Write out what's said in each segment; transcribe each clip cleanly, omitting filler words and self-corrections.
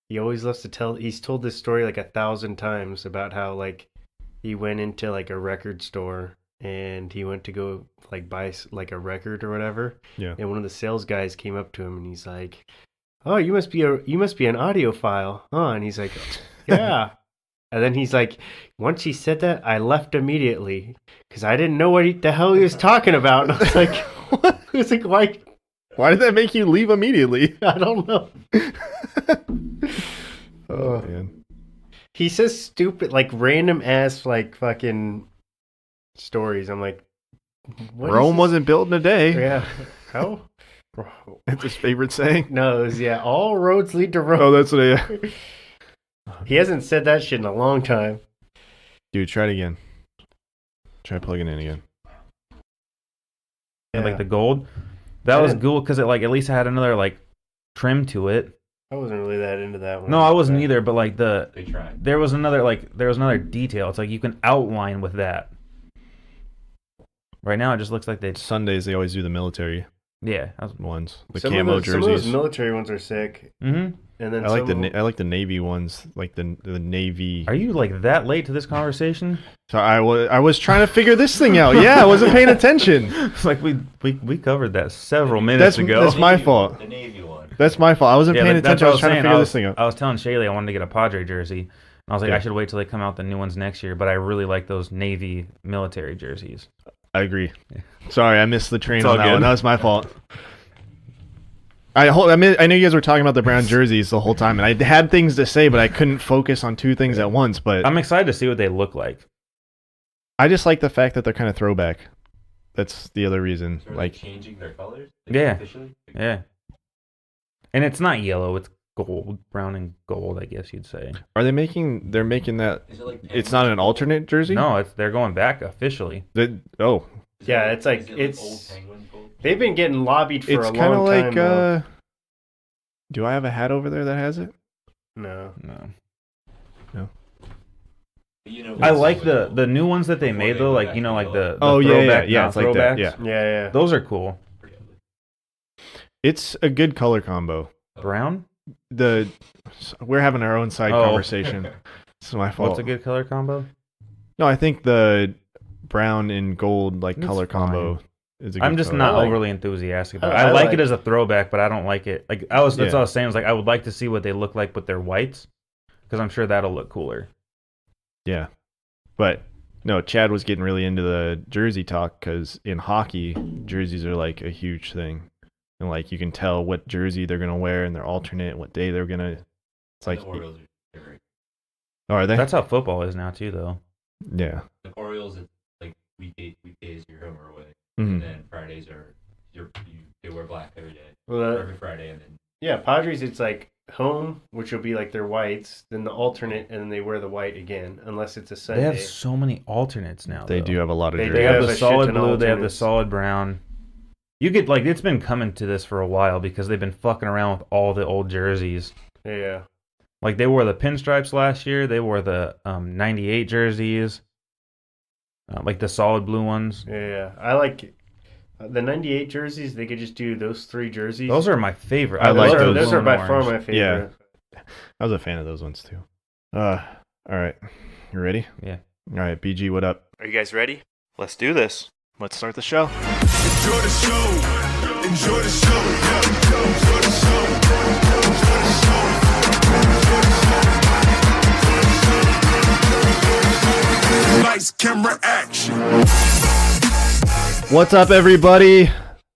he always loves to tell. He's told this story like 1,000 times about how like he went into like a record store and he went to go like buy like a record or whatever. Yeah. And one of the sales guys came up to him and he's like, "Oh, you must be an audiophile, huh?" And he's like, "Yeah." And then he's like, once he said that, I left immediately because I didn't know what the hell he was talking about. And I was like, what? I was like, why? Why did that make you leave immediately? I don't know. Oh, man. He says stupid, like random ass, like fucking stories. I'm like, what Rome wasn't built in a day. Yeah. How? That's his favorite saying. No, it was, all roads lead to Rome. Oh, that's what I... He hasn't said that shit in a long time. Dude, try it again. Try plugging in again. And like the gold, that was cool because it like at least had another like trim to it. I wasn't really that into that one. No, I wasn't either. But like there was another detail. It's like you can outline with that. Right now, it just looks like Sundays they always do the military. Yeah, ones. The some camo of jerseys. Some of those military ones are sick. Mm-hmm. And then I like the Navy ones, like the Navy. Are you like that late to this conversation? So I was trying to figure this thing out. Yeah, I wasn't paying attention. It's like we covered that several minutes ago. That's my fault. The Navy one. That's my fault. I wasn't paying attention. I was trying to figure this thing out. I was telling Shaylee I wanted to get a Padre jersey. And I was like, I should wait till they come out the new ones next year. But I really like those Navy military jerseys. I agree. Sorry, I missed the train It's on all that good. one. That was my fault. I know you guys were talking about the brown jerseys the whole time, and I had things to say, but I couldn't focus on two things at once. But I'm excited to see what they look like. I just like the fact that they're kind of throwback. That's the other reason. Sort of like changing their colors. Yeah. Officially. Yeah. And it's not yellow, it's gold, brown and gold, I guess you'd say. They're making that. Is it like It's not an alternate jersey? No, they're going back officially. Oh. Yeah, it's like old penguin gold? They've been getting lobbied for It's a kind of long like time. Do I have a hat over there that has it? No. You know, I like the new ones that they Before made they though, go like back you know, to like yellow. the Oh, yeah, throwback, yeah, not it's like that, throwbacks. yeah. Yeah. Those are cool. It's a good color combo. Brown? We're having our own side conversation. It's my fault. What's a good color combo? No, I think the brown and gold It's color combo fine. is a good I'm just color. not I like- overly enthusiastic about it. I I like like- it as a throwback, but I don't like it. Like that's what I Yeah. was saying. Was like I would like to see what they look like with their whites, because I'm sure that'll look cooler. Yeah. But no, Chad was getting really into the jersey talk because in hockey, jerseys are like a huge thing. And like you can tell what jersey they're going to wear and their alternate, what day they're going to. It's like. the Orioles are great. Oh, are they? That's how football is now too, though. Yeah. The Orioles, it's like weekdays you're home or away, Mhm. and then Fridays are they wear black every day, Well, or every Friday, and then yeah, Padres, it's like home, which will be like their whites, then the alternate, and then they wear the white again, unless it's a Sunday. They have so many alternates now. They though. do have a lot of They do They jerseys. have have the a shit solid ton of blue. They have the alternates. solid brown. You get like it's been coming to this for a while because they've been fucking around with all the old jerseys. Yeah. Like they wore the pinstripes last year. They wore the '98 jerseys, like the solid blue ones. Yeah. I like the 98 jerseys. They could just do those 3 jerseys. Those are my favorite. I like those. Those are by blue far and my orange. favorite. Yeah. I was a fan of those ones too. All right. You ready? Yeah. All right, BG, what up? Are you guys ready? Let's do this. Let's start the show. Enjoy the show. Enjoy the show. Enjoy the show. Lights, camera, action. What's up, everybody?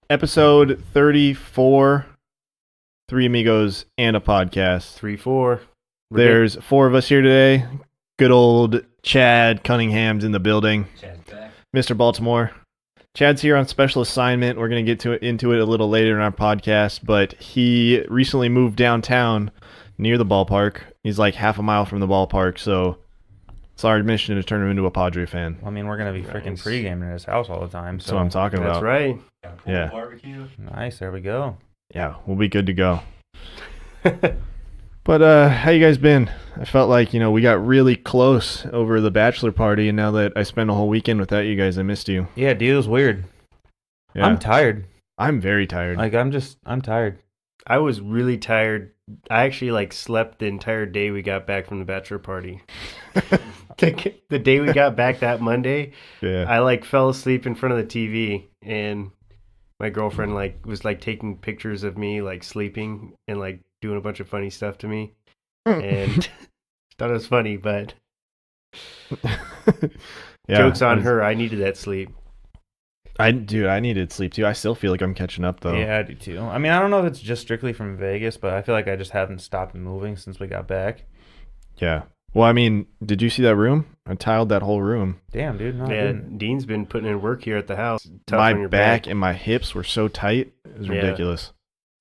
Episode 34. 3 amigos and a podcast. 3-4. There's 4 of us here today. Good old Chad Cunningham's in the building. Chad's back. Mr. Baltimore. Chad's here on special assignment. We're going to get into it a little later in our podcast, but he recently moved downtown near the ballpark. He's like half a mile from the ballpark, so it's our mission to turn him into a Padre fan. I mean, we're gonna be freaking Nice. pre-gaming at his house all the time. That's So what I'm talking That's about. right. Got a pool Yeah. barbecue. nice. There we go. Yeah, we'll be good to go. But how you guys been? I felt like, we got really close over the bachelor party, and now that I spent a whole weekend without you guys, I missed you. Yeah, dude, it was weird. Yeah. I'm tired. I'm very tired. Like I'm tired. I was really tired. I actually like slept the entire day we got back from the bachelor party. The day we got back that Monday, Yeah. I like fell asleep in front of the TV, and my girlfriend like was like taking pictures of me like sleeping and like doing a bunch of funny stuff to me, and thought it was funny, but Yeah, joke's on her. I needed that sleep. I needed sleep too. I still feel like I'm catching up though. Yeah, I do too. I mean, I don't know if it's just strictly from Vegas, but I feel like I just haven't stopped moving since we got back. Yeah. Well, I mean, did you see that room? I tiled that whole room. Damn, dude. No, I Yeah, didn't. Dean's been putting in work here at the house. Tough My on your back and my hips were so tight. It was Yeah. ridiculous.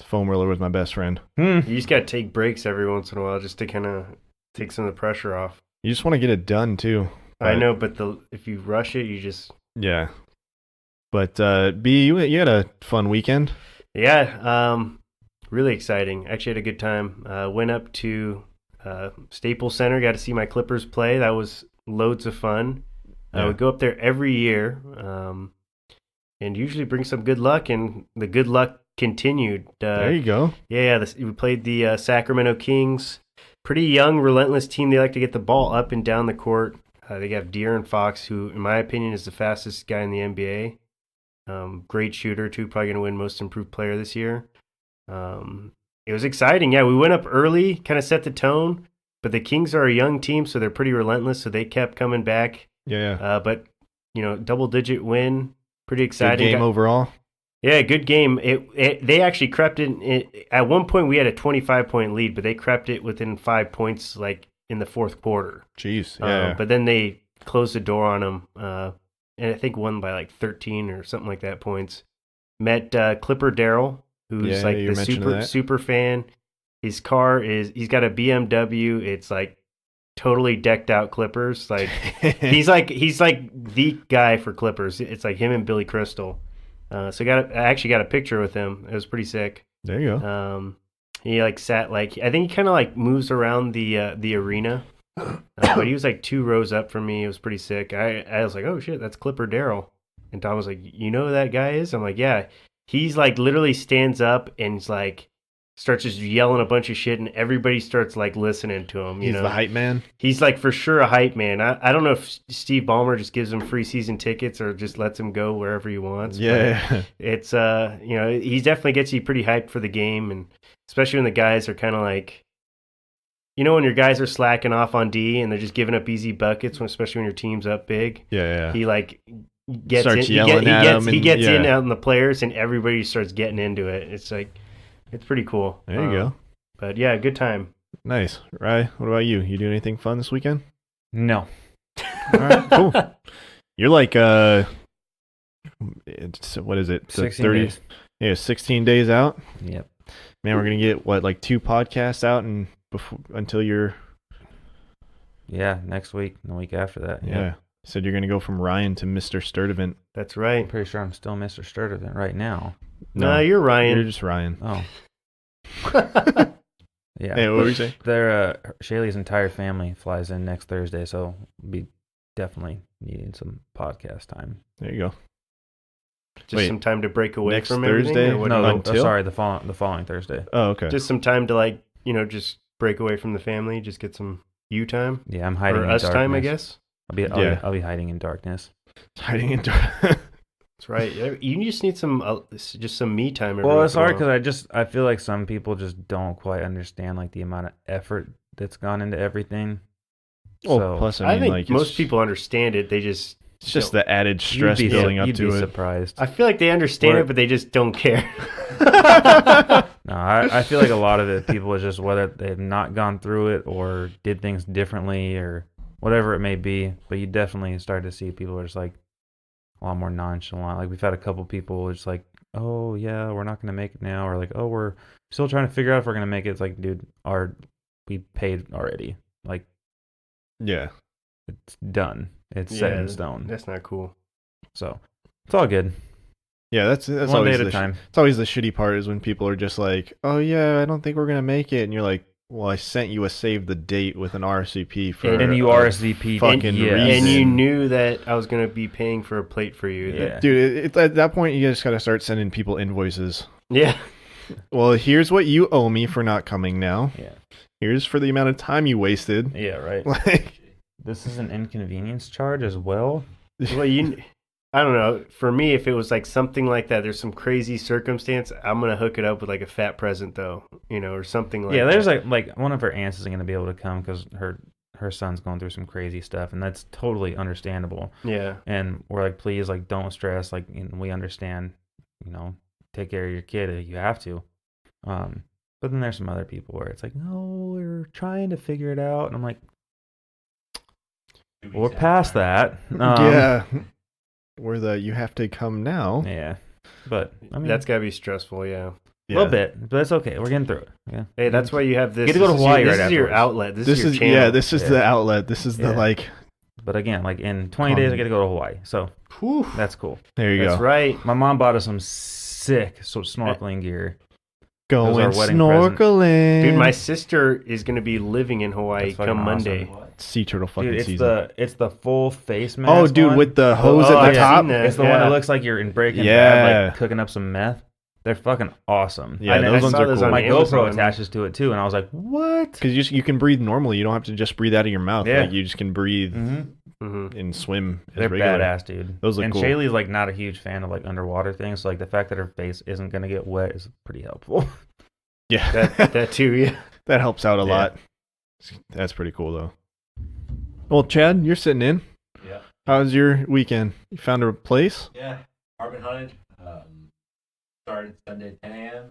Foam roller was my best friend. Hmm. You just gotta take breaks every once in a while just to kind of take some of the pressure off. You just want to get it done too. I But- know, but if you rush it, you just Yeah. But B, you had a fun weekend. really exciting. Actually, had a good time. Went up to Staples Center, got to see my Clippers play. That was loads of fun. Yeah. We go up there every year, and usually bring some good luck. And the good luck continued. There you go. We played the Sacramento Kings. Pretty young, relentless team. They like to get the ball up and down the court. They have De'Aaron Fox, who, in my opinion, is the fastest guy in the NBA. Great shooter, too. Probably going to win Most Improved Player this year. It was exciting. Yeah, we went up early, kind of set the tone. But the Kings are a young team, so they're pretty relentless. So they kept coming back. Yeah. But, double-digit win. Pretty Good exciting. game overall. Yeah, good game. They actually crept it. At one point, we had a 25-point lead, but they crept it within 5 points, like in the fourth quarter. Jeez. Yeah. But then they closed the door on them, and I think won by like 13 or something like that points. Met Clipper Darrell, who's like you the mentioned that. super fan. His car he's got a BMW. It's like totally decked out Clippers. Like he's like the guy for Clippers. It's like him and Billy Crystal. I actually got a picture with him. It was pretty sick. There you go. He like sat like I think he kind of like moves around the arena, but he was like 2 rows up from me. It was pretty sick. I was like, oh shit, that's Clipper Darrell. And Tom was like, you know who that guy is? I'm like, yeah. He's like literally stands up and he's like starts just yelling a bunch of shit, and everybody starts like listening to him. He's the hype man. He's like for sure a hype man. I don't know if Steve Ballmer just gives him free season tickets or just lets him go wherever he wants. Yeah. It's he definitely gets you pretty hyped for the game, and especially when the guys are kind of like, when your guys are slacking off on D and they're just giving up easy buckets, especially when your team's up big. Yeah. He like gets Starts in, yelling at them he and- gets in yeah. out on the players, and everybody starts getting into it. It's like it's pretty cool. There you go. But yeah, good time. Nice. Rye, what about you? You do anything fun this weekend? No. All right, cool. You're like what is it? So 16 days. Yeah, 16 days out. Yep. Man, we're gonna get like 2 podcasts out and until you're Yeah, next week and the week after that. yeah. Yep. Said you're gonna go from Ryan to Mr. Sturdivant. That's I'm right. pretty sure I'm still Mr. Sturdivant right now. No, you're Ryan. You're just Ryan. Oh. Yeah. Hey, what were you saying? Shaylee's entire family flies in next Thursday, so we'll be definitely needing some podcast time. There you go. Just Wait, some time to break away next from Thursday? everything. Or what No, do you- Until? sorry, the following Thursday. Oh, okay. just some time to like just break away from the family. Just get some you time Yeah, I'm hiding or in us darkness. time, I guess. I'll be hiding in darkness. Hiding into That's right. You just need some me time. Well, it's hard because I feel like some people just don't quite understand like the amount of effort that's gone into everything. So plus I I mean think like most people understand it. They just it's just don't. the added stress you'd building up be to it. surprised. I feel like they understand Or- it, but they just don't care. No, I feel like a lot of it, people is just whether they've not gone through it or did things differently or whatever it may be. But you definitely start to see people are just like a lot more nonchalant. Like we've had a couple people just like, oh yeah, we're not gonna make it now, or like, oh we're still trying to figure out if we're gonna make it. It's like, dude, we paid already. Like Yeah. it's done. It's set in stone. That's not cool. So it's all good. Yeah, that's One always day at the a time. it's always the shitty part is when people are just like, "Oh yeah, I don't think we're going to make it." And you're like, "Well, I sent you a save the date with an RSVP for And you a RSVP'd. fucking Yes. reason." And you knew that I was going to be paying for a plate for you. Yeah. Dude, at that point you just got to start sending people invoices. Yeah. Well, here's what you owe me for not coming now. Yeah. Here's for the amount of time you wasted. Yeah, right. Like, This is an inconvenience charge as well. Well, I don't know. For me, if it was like something like that, there's some crazy circumstance, I'm gonna hook it up with like a fat present though, or something like. Yeah, that. there's like one of her aunts isn't going to be able to come because her son's going through some crazy stuff, and that's totally understandable. Yeah. And we're like, please, like, don't stress. Like, we understand. Take care of your kid if you have to. But then there's some other people where it's like, no, we're trying to figure it out, and I'm like, we're past that. yeah. Where you have to come now. Yeah. But I mean, That's gotta be stressful. Yeah. a little bit, but it's okay. We're getting through it. Yeah. Hey, that's why you have this. Get to go to this is Hawaii your, right This is your afterwards. outlet. This is your channel. This is the outlet. This is the like. But again, like in 20 days, I get to go to Hawaii, so Whew. that's cool. There you That's go. right. My mom bought us some sick snorkeling gear. Going Those are wedding snorkeling. Dude, my sister is gonna be living in Hawaii That's fucking come Monday. awesome. sea turtle fucking Dude, season. it's the full face mask. Oh, dude, one. with the hose Oh, at I've the top. seen that. It's the one Yeah. that looks like you're in Breaking Yeah. Bad, like cooking up some meth. They're fucking awesome. Yeah, And those I ones saw are those cool. on My Amazon. GoPro attaches to it too, and I was like, what? Because you can breathe normally. You don't have to just breathe out of your mouth. Yeah. Like you just can breathe Mm-hmm. and swim. As They're regular. badass, dude. Those look and cool. Shaylee's like not a huge fan of like underwater things, so like the fact that her face isn't gonna get wet is pretty helpful. Yeah, That too. Yeah. that helps out a Yeah. lot. That's pretty cool though. Well, Chad, you're sitting in. Yeah. How was your weekend? You found a place? Yeah. Apartment hunted. Started Sunday 10 a.m.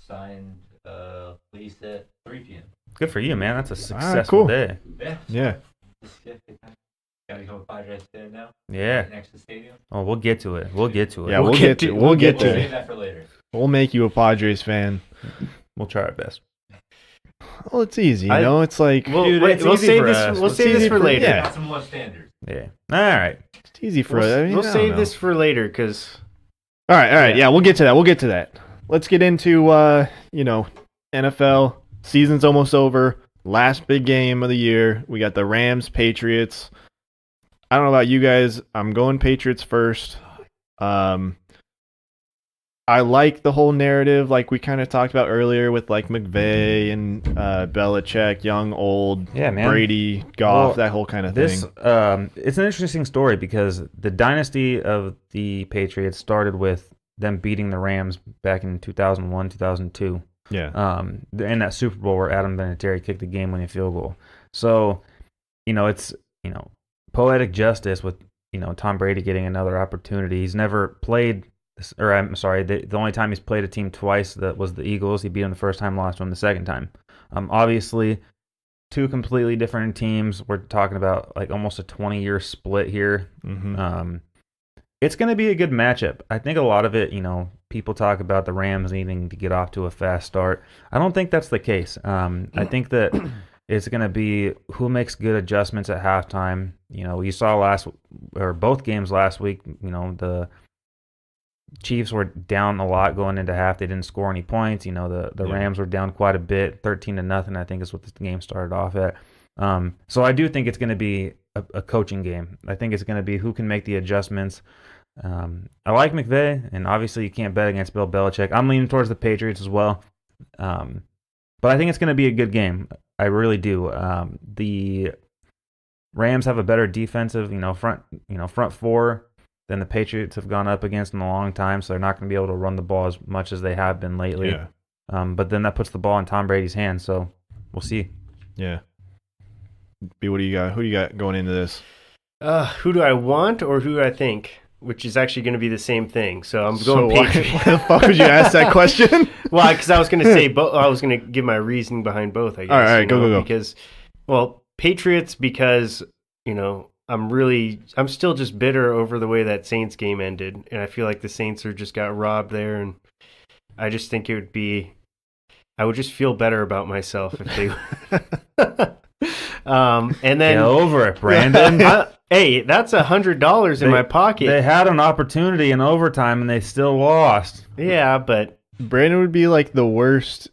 Signed lease at 3 p.m. Good for you, man. That's a successful cool. day. Yeah. Yeah. Just gotta become a Padres fan now. Yeah. Right next to the stadium. Oh, we'll get to it. We'll get to it. Yeah, we'll get to we'll get there. Save that for later. We'll make you a Padres fan. We'll try our best. Well, it's easy, you know. It's like We'll, Dude, wait, it's we'll easy save for this. us. We'll It's save this easy for for- later. yeah. Not some low standards. Yeah. All right. it's easy for us. I mean, We'll I don't save know. this for later because All right. Yeah, we'll get to that. Let's get into NFL. Season's almost over. Last big game of the year. We got the Rams, Patriots. I don't know about you guys. I'm going Patriots first. I like the whole narrative, like we kind of talked about earlier with like McVay and Belichick, young, old, Yeah, man. Brady, Goff, Well, that whole kind of This thing. it's an interesting story because the dynasty of the Patriots started with them beating the Rams back in 2001, 2002. Yeah. In that Super Bowl where Adam Vinatieri kicked the game-winning field goal. So, it's poetic justice with Tom Brady getting another opportunity. He's never played, or I'm sorry, the only time he's played a team twice that was the Eagles. He beat them the first time, lost to them the second time. Obviously, two completely different teams. We're talking about like almost a 20-year split here. Mm-hmm. It's going to be a good matchup. I think a lot of it, people talk about the Rams needing to get off to a fast start. I don't think that's the case. I think that it's going to be who makes good adjustments at halftime. You saw both games last week, the Chiefs were down a lot going into half. They didn't score any points. The Rams were down quite a bit, 13-0, I think is what this game started off at. So I do think it's going to be a coaching game. I think it's going to be who can make the adjustments. I like McVay, and obviously you can't bet against Bill Belichick. I'm leaning towards the Patriots as well. But I think it's going to be a good game. I really do. The Rams have a better defensive, front four than the Patriots have gone up against in a long time, so they're not going to be able to run the ball as much as they have been lately. Yeah. But then that puts the ball in Tom Brady's hands, so we'll see. Yeah. B, what do you got? Who do you got going into this? who do I want or who do I think? Which is actually going to be the same thing. So I'm going Patriots. Why the fuck would you ask that question? Well, because I was going to say both. I was going to give my reasoning behind both. I guess. All right, go. Because, Patriots because I'm still just bitter over the way that Saints game ended, and I feel like the Saints just got robbed there, and I just think I would just feel better about myself if they. And then Get over it, Brandon. hey, that's $100 in my pocket. They had an opportunity in overtime and they still lost. Yeah, but Brandon would be like the worst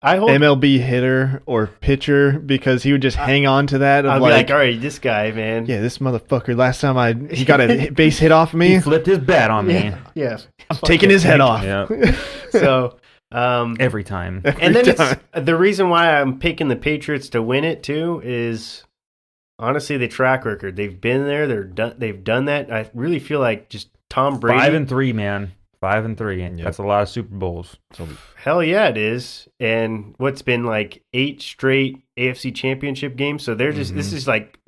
I hope MLB hitter or pitcher because he would just hang on to that of I'll be like, all right, this guy, man. yeah, this motherfucker. Last time he got a base hit off of me. He flipped his bat on me. Yeah. I'm taking his head off. Yeah. So every time. And then it's the reason why I'm picking the Patriots to win it too is honestly the track record. They've been there. They've done that. I really feel like just Tom Brady. 5-3, man. 5-3. Yep. That's a lot of Super Bowls. Hell yeah, it is. And what's been like 8 straight AFC Championship games. So they're just this is like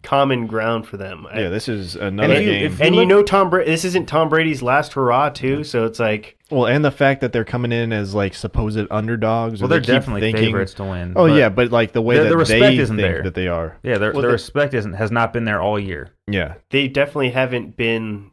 common ground for them. Yeah, this is another game. And you know Tom Brady. This isn't Tom Brady's last hurrah too. So it's like. Well, and the fact that they're coming in as like supposed underdogs. Well, or they're they keep definitely thinking, favorites to win. Oh yeah, but like the way that the respect they isn't think there. that they are. Yeah, their respect has not been there all year. Yeah, they definitely haven't been.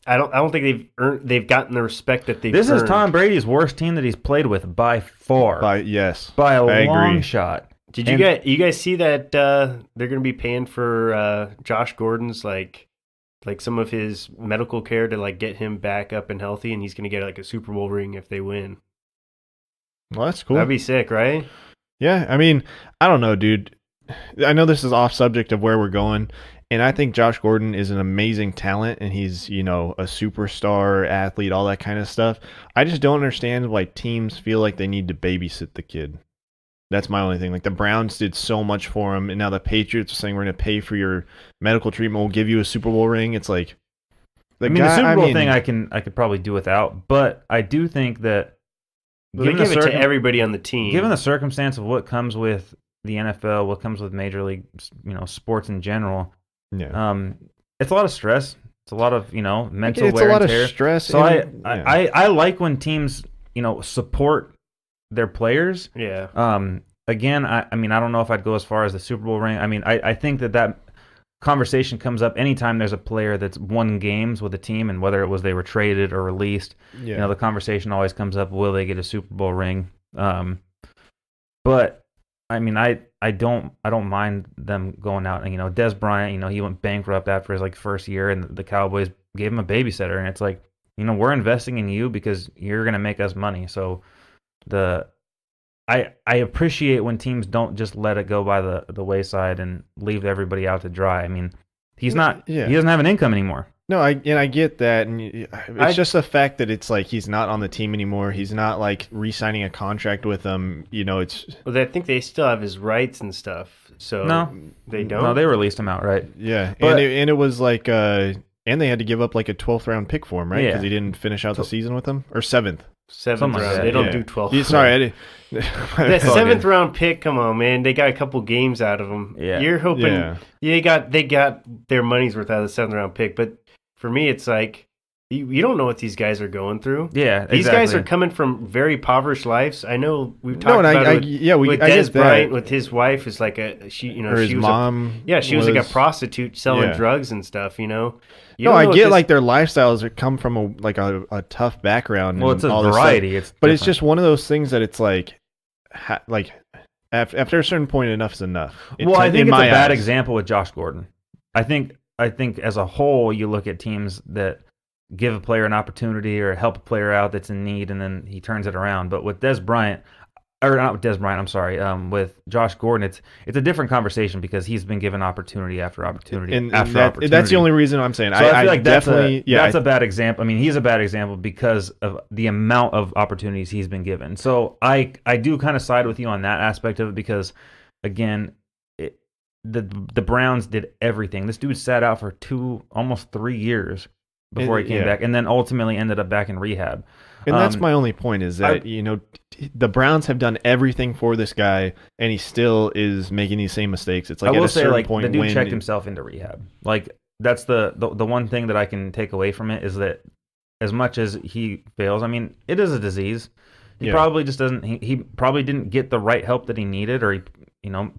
I don't think they've gotten the respect that they've. This earned. is Tom Brady's worst team that he's played with by far. by a long shot. Did you guys see that they're going to be paying for Josh Gordon's like some of his medical care to like get him back up and healthy, and he's going to get like a Super Bowl ring if they win. Well, that's cool. That'd be sick, right? Yeah, I mean, I don't know, dude. I know this is off subject of where we're going, and I think Josh Gordon is an amazing talent, and he's, you know, a superstar athlete, all that kind of stuff. I just don't understand why teams feel like they need to babysit the kid. That's my only thing. Like the Browns did so much for him, and now the Patriots are saying we're going to pay for your medical treatment. We'll give you a Super Bowl ring. It's like the Super Bowl thing I could probably do without, but I do think that given they give it to everybody on the team, given the circumstance of what comes with the NFL, what comes with Major League, sports in general, it's a lot of stress. It's a lot of mental wear and tear. Of stress. So I like when teams support their players. Yeah. Again, I mean, I don't know if I'd go as far as the Super Bowl ring. I mean, I think that conversation comes up anytime there's a player that's won games with a team, and whether it was they were traded or released, the conversation always comes up, will they get a Super Bowl ring? But I mean, I don't mind them going out and Des Bryant, he went bankrupt after his first year, and the Cowboys gave him a babysitter, and it's like, we're investing in you because you're gonna make us money. So I appreciate when teams don't just let it go by the wayside and leave everybody out to dry. I mean, he doesn't have an income anymore. No, I get that, and it's just the fact that it's like he's not on the team anymore. He's not like re-signing a contract with them. It's. Well, I think they still have his rights and stuff. So no, they don't. No, they released him outright. Yeah, but, and it was like, and they had to give up like a 12th round pick for him, right? Because he didn't finish out the season with them, or 7th. 7th round. Like they don't do 12th. Yeah, sorry, I didn't. The 7th round pick. Come on, man. They got a couple games out of him. Yeah. You're hoping they got their money's worth out of the 7th round pick. But for me, it's like you don't know what these guys are going through. Yeah, these guys are coming from very impoverished lives. I know we've talked about it with Des Bryant, with his wife is like she was mom. She was like a prostitute selling drugs and stuff. I get like their lifestyles come from a tough background. Well, it's a variety. But it's just one of those things that it's like after a certain point, enough is enough. Well, I think it's a bad example with Josh Gordon. I think as a whole, you look at teams that give a player an opportunity or help a player out that's in need, and then he turns it around. But with Des Bryant, or not with Des Bryant, I'm sorry, with Josh Gordon, it's a different conversation because he's been given opportunity after opportunity after opportunity. That's the only reason I'm saying. So I feel like that's definitely a bad example. I mean, he's a bad example because of the amount of opportunities he's been given. So I do kind of side with you on that aspect of it because, again, the Browns did everything. This dude sat out for almost 3 years before he came back, and then ultimately ended up back in rehab. And that's my only point is that, the Browns have done everything for this guy, and he still is making these same mistakes. It's like I will at a certain say, point the dude checked himself into rehab. Like, that's the one thing that I can take away from it is that as much as he fails, I mean, it is a disease. He probably just doesn't. He probably didn't get the right help that he needed, or he,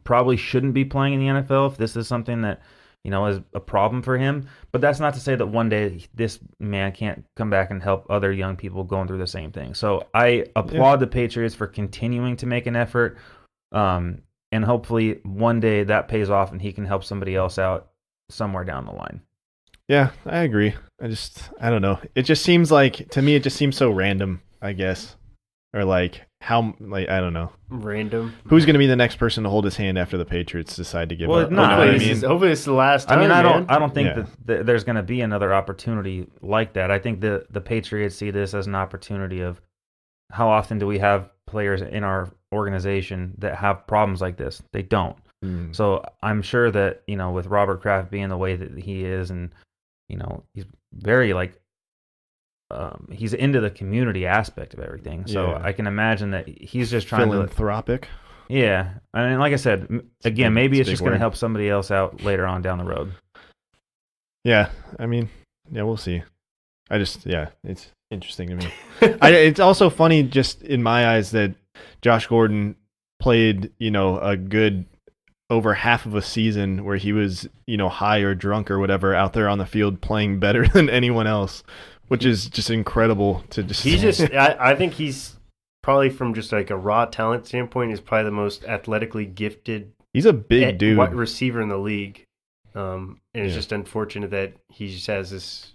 probably shouldn't be playing in the NFL if this is something that is a problem for him. But that's not to say that one day this man can't come back and help other young people going through the same thing. So I applaud the Patriots for continuing to make an effort, and hopefully one day that pays off and he can help somebody else out somewhere down the line. Yeah, I agree. I don't know. It just seems like, to me, it just seems so random, I guess. Or I don't know. Random. Who's going to be the next person to hold his hand after the Patriots decide to give up? Hopefully it's the last time. I mean, I don't think that there's going to be another opportunity like that. I think the Patriots see this as an opportunity of, how often do we have players in our organization that have problems like this? They don't. So I'm sure that, with Robert Kraft being the way that he is, and, he's very he's into the community aspect of everything. So I can imagine that he's just trying philanthropic. Yeah. I mean, like I said, again, maybe it's just going to help somebody else out later on down the road. Yeah. I mean, yeah, we'll see. It's interesting to me. It's also funny just in my eyes that Josh Gordon played, a good over half of a season where he was, high or drunk or whatever out there on the field playing better than anyone else, which is just incredible to just. I think he's probably, from just like a raw talent standpoint, is probably the most athletically gifted. He's a big dude. Receiver in the league. And it's just unfortunate that he just has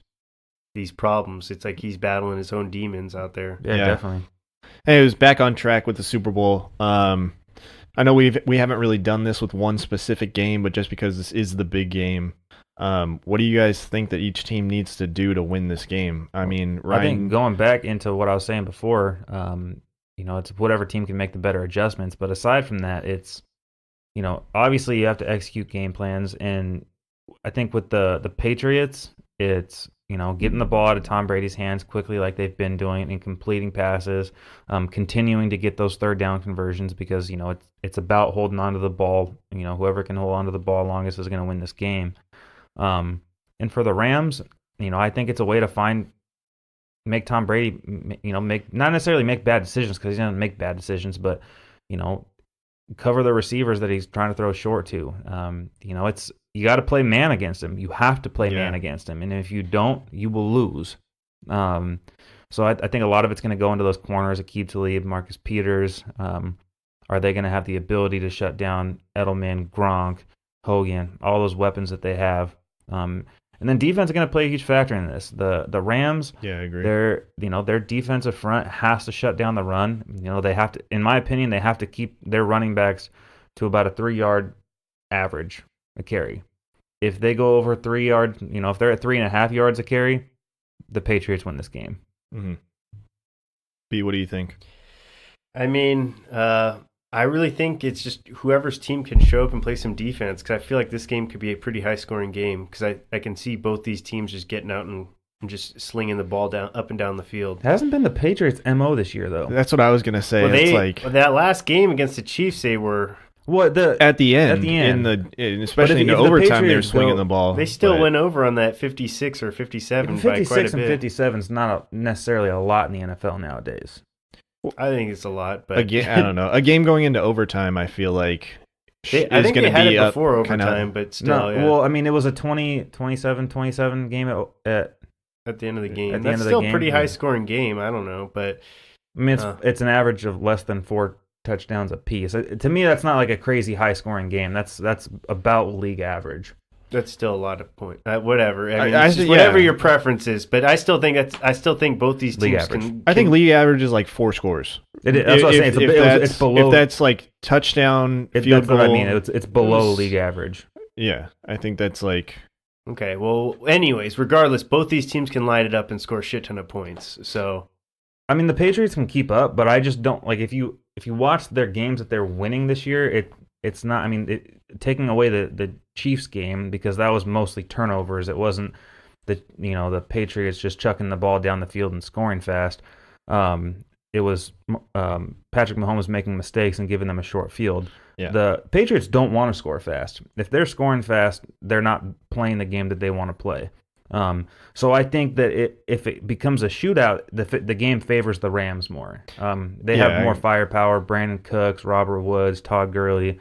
these problems. It's like he's battling his own demons out there. Yeah, definitely. Hey, it was back on track with the Super Bowl. I know we haven't really done this with one specific game, but just because this is the big game, what do you guys think that each team needs to do to win this game? I mean, Ryan, I think going back into what I was saying before, it's whatever team can make the better adjustments. But aside from that, it's, obviously you have to execute game plans. And I think with the Patriots, it's, getting the ball out of Tom Brady's hands quickly like they've been doing and completing passes, continuing to get those third down conversions because, it's about holding on to the ball. Whoever can hold on to the ball longest is going to win this game. And for the Rams, I think it's a way to make Tom Brady, not necessarily make bad decisions because he doesn't make bad decisions, but, cover the receivers that he's trying to throw short to. You got to play man against him. You have to play man against him. And if you don't, you will lose. So I think a lot of it's going to go into those corners, Aqib Talib, Marcus Peters. Are they going to have the ability to shut down Edelman, Gronk, Hogan, all those weapons that they have? And then defense is going to play a huge factor in this. The Rams, I agree. Their defensive front has to shut down the run. They have to, in my opinion, they have to keep their running backs to about a 3-yard average a carry. If they go over 3 yards, if they're at 3.5 yards a carry, the Patriots win this game. Mm-hmm. B, what do you think? I mean, I really think it's just whoever's team can show up and play some defense, because I feel like this game could be a pretty high-scoring game because I can see both these teams just getting out and just slinging the ball up and down the field. It hasn't been the Patriots' MO this year, though. That's what I was going to say. That last game against the Chiefs, they were... At the end, especially in the overtime, they were swinging the ball. They still went over on that 56 or 57 by quite a bit. 56 and 57 is not necessarily a lot in the NFL nowadays. I think it's a lot, but I don't know. A game going into overtime, I feel like I think they had it before overtime, but still. Well, I mean, it was a 27 game at the end of the game. That's still a pretty high-scoring game. I don't know, but I mean, it's an average of less than 4 touchdowns apiece. To me, that's not like a crazy high-scoring game. That's about league average. That's still a lot of points. Whatever. I mean, whatever your preference is, but I still think both these teams can. I think league average is like 4 scores. It is. That's what I'm saying. It's below. If that's like touchdown, field goal. What I mean. It's below league average. Yeah, I think that's like. Okay. Well, anyways, regardless, both these teams can line it up and score a shit ton of points. So. I mean, the Patriots can keep up, but I just don't like if you watch their games that they're winning this year. It's not. I mean, taking away the Chiefs game because that was mostly turnovers. It wasn't the Patriots just chucking the ball down the field and scoring fast. It was Patrick Mahomes making mistakes and giving them a short field. Yeah. The Patriots don't want to score fast. If they're scoring fast, they're not playing the game that they want to play. So I think that if it becomes a shootout, the game favors the Rams more. They have more firepower. Brandon Cooks, Robert Woods, Todd Gurley,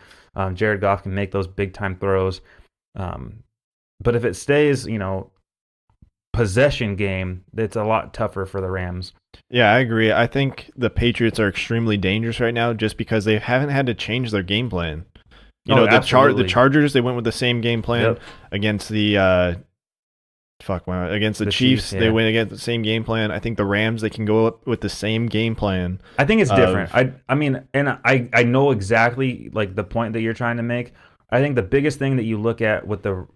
Jared Goff can make those big time throws. But if it stays, possession game, it's a lot tougher for the Rams. Yeah, I agree. I think the Patriots are extremely dangerous right now just because they haven't had to change their game plan. The Chargers, they went with the same game plan against the against the Chiefs. They went against the same game plan. I think the Rams, they can go up with the same game plan. I think it's different. I mean, and I know exactly like the point that you're trying to make. I think the biggest thing that you look at with the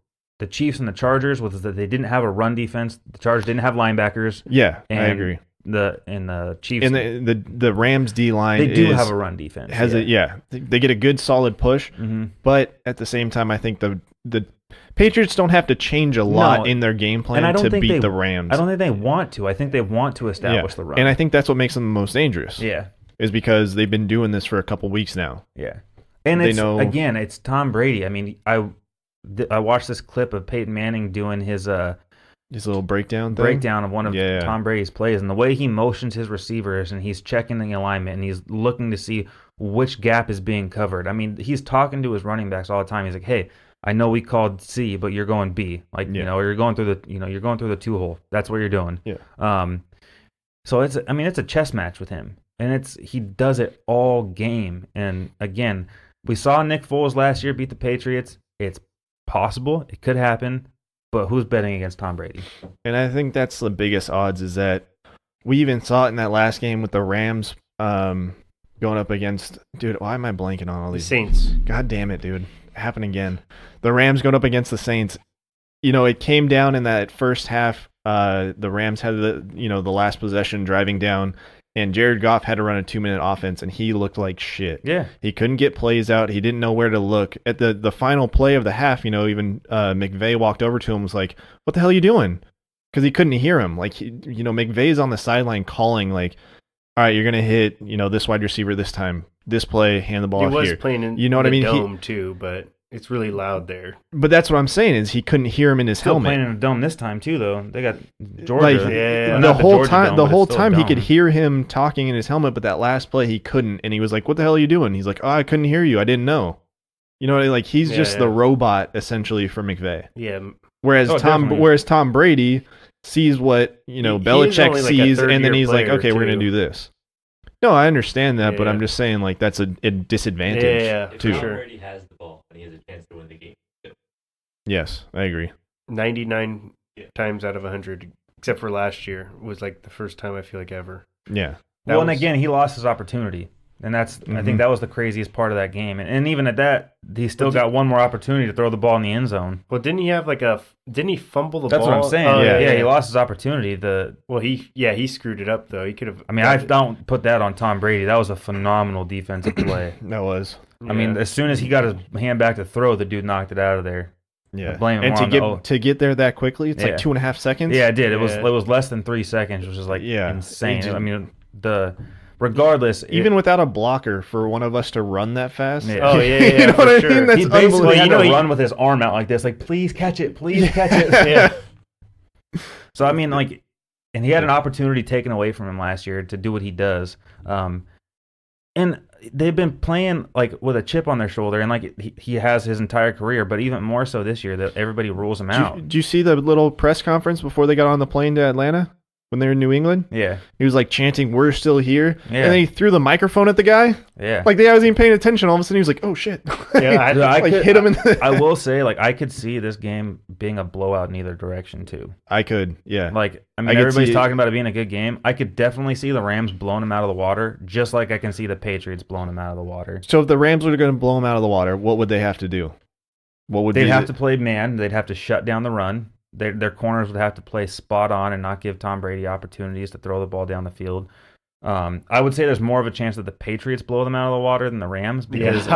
Chiefs and the Chargers was that they didn't have a run defense. The Chargers didn't have linebackers. Yeah, I agree. the Chiefs. And the Rams D line they do have a run defense. They get a good solid push, but at the same time, I think the Patriots don't have to change a lot in their game plan to beat the Rams. I don't think they want to. I think they want to establish the run, and I think that's what makes them the most dangerous. Yeah, is because they've been doing this for a couple weeks now. Yeah, and it's Tom Brady. I mean, I watched this clip of Peyton Manning doing his little breakdown of one of Tom Brady's plays, and the way he motions his receivers and he's checking the alignment and he's looking to see which gap is being covered. I mean, he's talking to his running backs all the time. He's like, "Hey, I know we called C, but you're going B. Like, or you're going through the 2-hole. That's what you're doing." Yeah. So it's a chess match with him, and he does it all game. And again, we saw Nick Foles last year beat the Patriots. It's possible, it could happen. But who's betting against Tom Brady? And I think that's the biggest odds is that we even saw it in that last game with the Rams going up against, dude, why am I blanking on all these? Saints. God damn it, dude. Happen again. The Rams going up against the Saints. It came down in that first half. The Rams had the last possession driving down, and Jared Goff had to run a 2-minute offense, and he looked like shit. Yeah. He couldn't get plays out. He didn't know where to look. At the final play of the half, even McVay walked over to him and was like, "What the hell are you doing?" Because he couldn't hear him. Like, McVay's on the sideline calling, like, "All right, you're going to hit, this wide receiver this time. This play, hand the ball off here." He was playing in the dome, too, but it's really loud there. But that's what I'm saying is he couldn't hear him in his helmet. Playing in a dome this time too, though. They got Georgia. The whole time he could hear him talking in his helmet, but that last play he couldn't, and he was like, "What the hell are you doing?" He's like, "Oh, I couldn't hear you. I didn't know." He's just the robot essentially for McVay. Yeah. Whereas Tom Brady sees what Belichick sees, and then he's like, "Okay, we're gonna do this." No, I understand that, but I'm just saying that's a disadvantage too. For sure. Tom Brady has the ball, and he has a chance to win the game. Yes, I agree. 99 times out of 100, except for last year, was like the first time I feel like ever. Yeah. And again, he lost his opportunity. And I think that was the craziest part of that game. And even at that, he still got one more opportunity to throw the ball in the end zone. Well, didn't he fumble the ball? That's what I'm saying. Yeah, he lost his opportunity. He screwed it up though. He could have. I mean, I don't put that on Tom Brady. That was a phenomenal defensive play. That was. I mean, as soon as he got his hand back to throw, the dude knocked it out of there. Yeah, blame him to get there that quickly, it's like 2.5 seconds. Yeah, it did. It was less than 3 seconds, which is insane. I mean, regardless, even without a blocker for one of us to run that fast. Yeah. Oh yeah, you know what I mean? That's he basically had to run with his arm out like this, like, "Please catch it, please catch it." Yeah. So I mean, and he had an opportunity taken away from him last year to do what he does. And they've been playing with a chip on their shoulder, and he has his entire career, but even more so this year that everybody rules him out. Did you see the little press conference before they got on the plane to Atlanta when they were in New England? Yeah. He was chanting, "We're still here." Yeah. And then he threw the microphone at the guy. Yeah. The guy wasn't even paying attention. All of a sudden he was like, "Oh shit." Yeah, I could, hit him in the I will say, I could see this game being a blowout in either direction too. I could, yeah. Everybody's talking about it being a good game. I could definitely see the Rams blowing him out of the water, just like I can see the Patriots blowing him out of the water. So if the Rams were going to blow him out of the water, what would they have to do? They'd have to play man. They'd have to shut down the run. Their corners would have to play spot on and not give Tom Brady opportunities to throw the ball down the field. I would say there's more of a chance that the Patriots blow them out of the water than the Rams because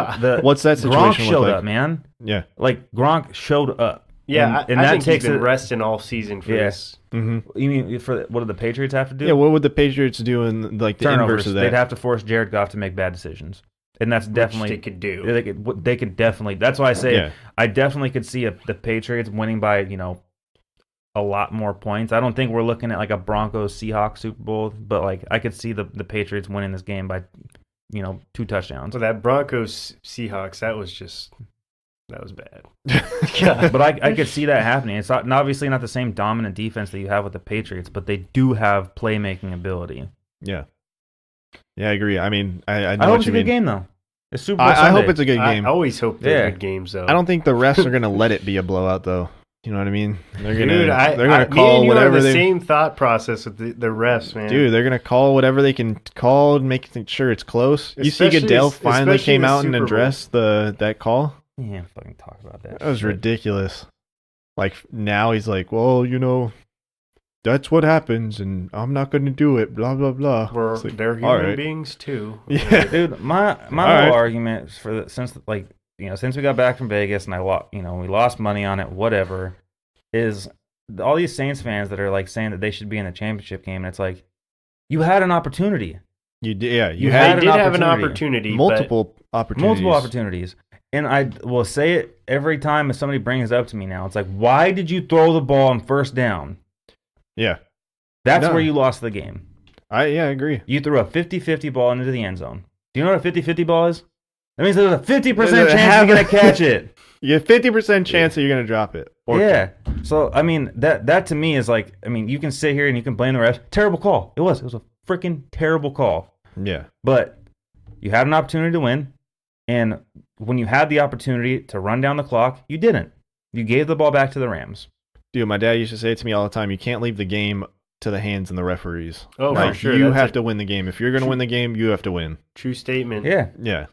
what's that situation Gronk showed up, man. Yeah, Gronk showed up. Yeah, and I that think takes he's been resting all season for this. Mm-hmm. You mean what do the Patriots have to do? Yeah, what would the Patriots do in the inverse of that? They'd have to force Jared Goff to make bad decisions. And that's definitely they could do. They could definitely. That's why I say I definitely could see the Patriots winning by a lot more points. I don't think we're looking at a Broncos Seahawks Super Bowl, but I could see the Patriots winning this game by 2 touchdowns. So that Broncos Seahawks, that was bad. But I could see that happening. It's obviously not the same dominant defense that you have with the Patriots, but they do have playmaking ability. Yeah. Yeah, I agree. I mean, I know hope what it's you a mean. good game though. It's Super Bowl I Sunday. hope it's a good game. I always hope they're good games though. I don't think the refs are going to let it be a blowout though. You know what I mean? They're gonna Dude, call whatever the same thought process with the refs, man. Dude, they're gonna call whatever they can call and make sure it's close. You see, Goodell finally came out and addressed that call. Yeah, fucking talk about that. That was ridiculous. Now he's like, well, that's what happens, and I'm not going to do it. Blah blah blah. It's like, They're all human right. beings too. Yeah. Dude, my whole right. argument since we got back from Vegas and we lost money on it, whatever, is all these Saints fans that are like saying that they should be in the championship game, and it's like, you had an opportunity. You did. Yeah, They had did an have an opportunity. opportunity. multiple opportunities. Multiple opportunities. And I will say it every time if somebody brings it up to me now. It's like, why did you throw the ball on first down? Yeah, That's No. where you lost the game. I agree. You threw a 50-50 ball into the end zone. Do you know what a 50-50 ball is? That means there's a 50% There's chance a you're going to catch it. You have 50% chance that you're going to drop it. Yeah. So, I mean, that to me is like, I mean, you can sit here and you can blame the refs. Terrible call. It was a freaking terrible call. Yeah. But you had an opportunity to win. And when you had the opportunity to run down the clock, you didn't. You gave the ball back to the Rams. Dude, my dad used to say it to me all the time. You can't leave the game to the hands of the referees. Oh, like, for sure. You That's have a to win the game. If you're going to win the game, you have to win. true statement. Yeah. Yeah.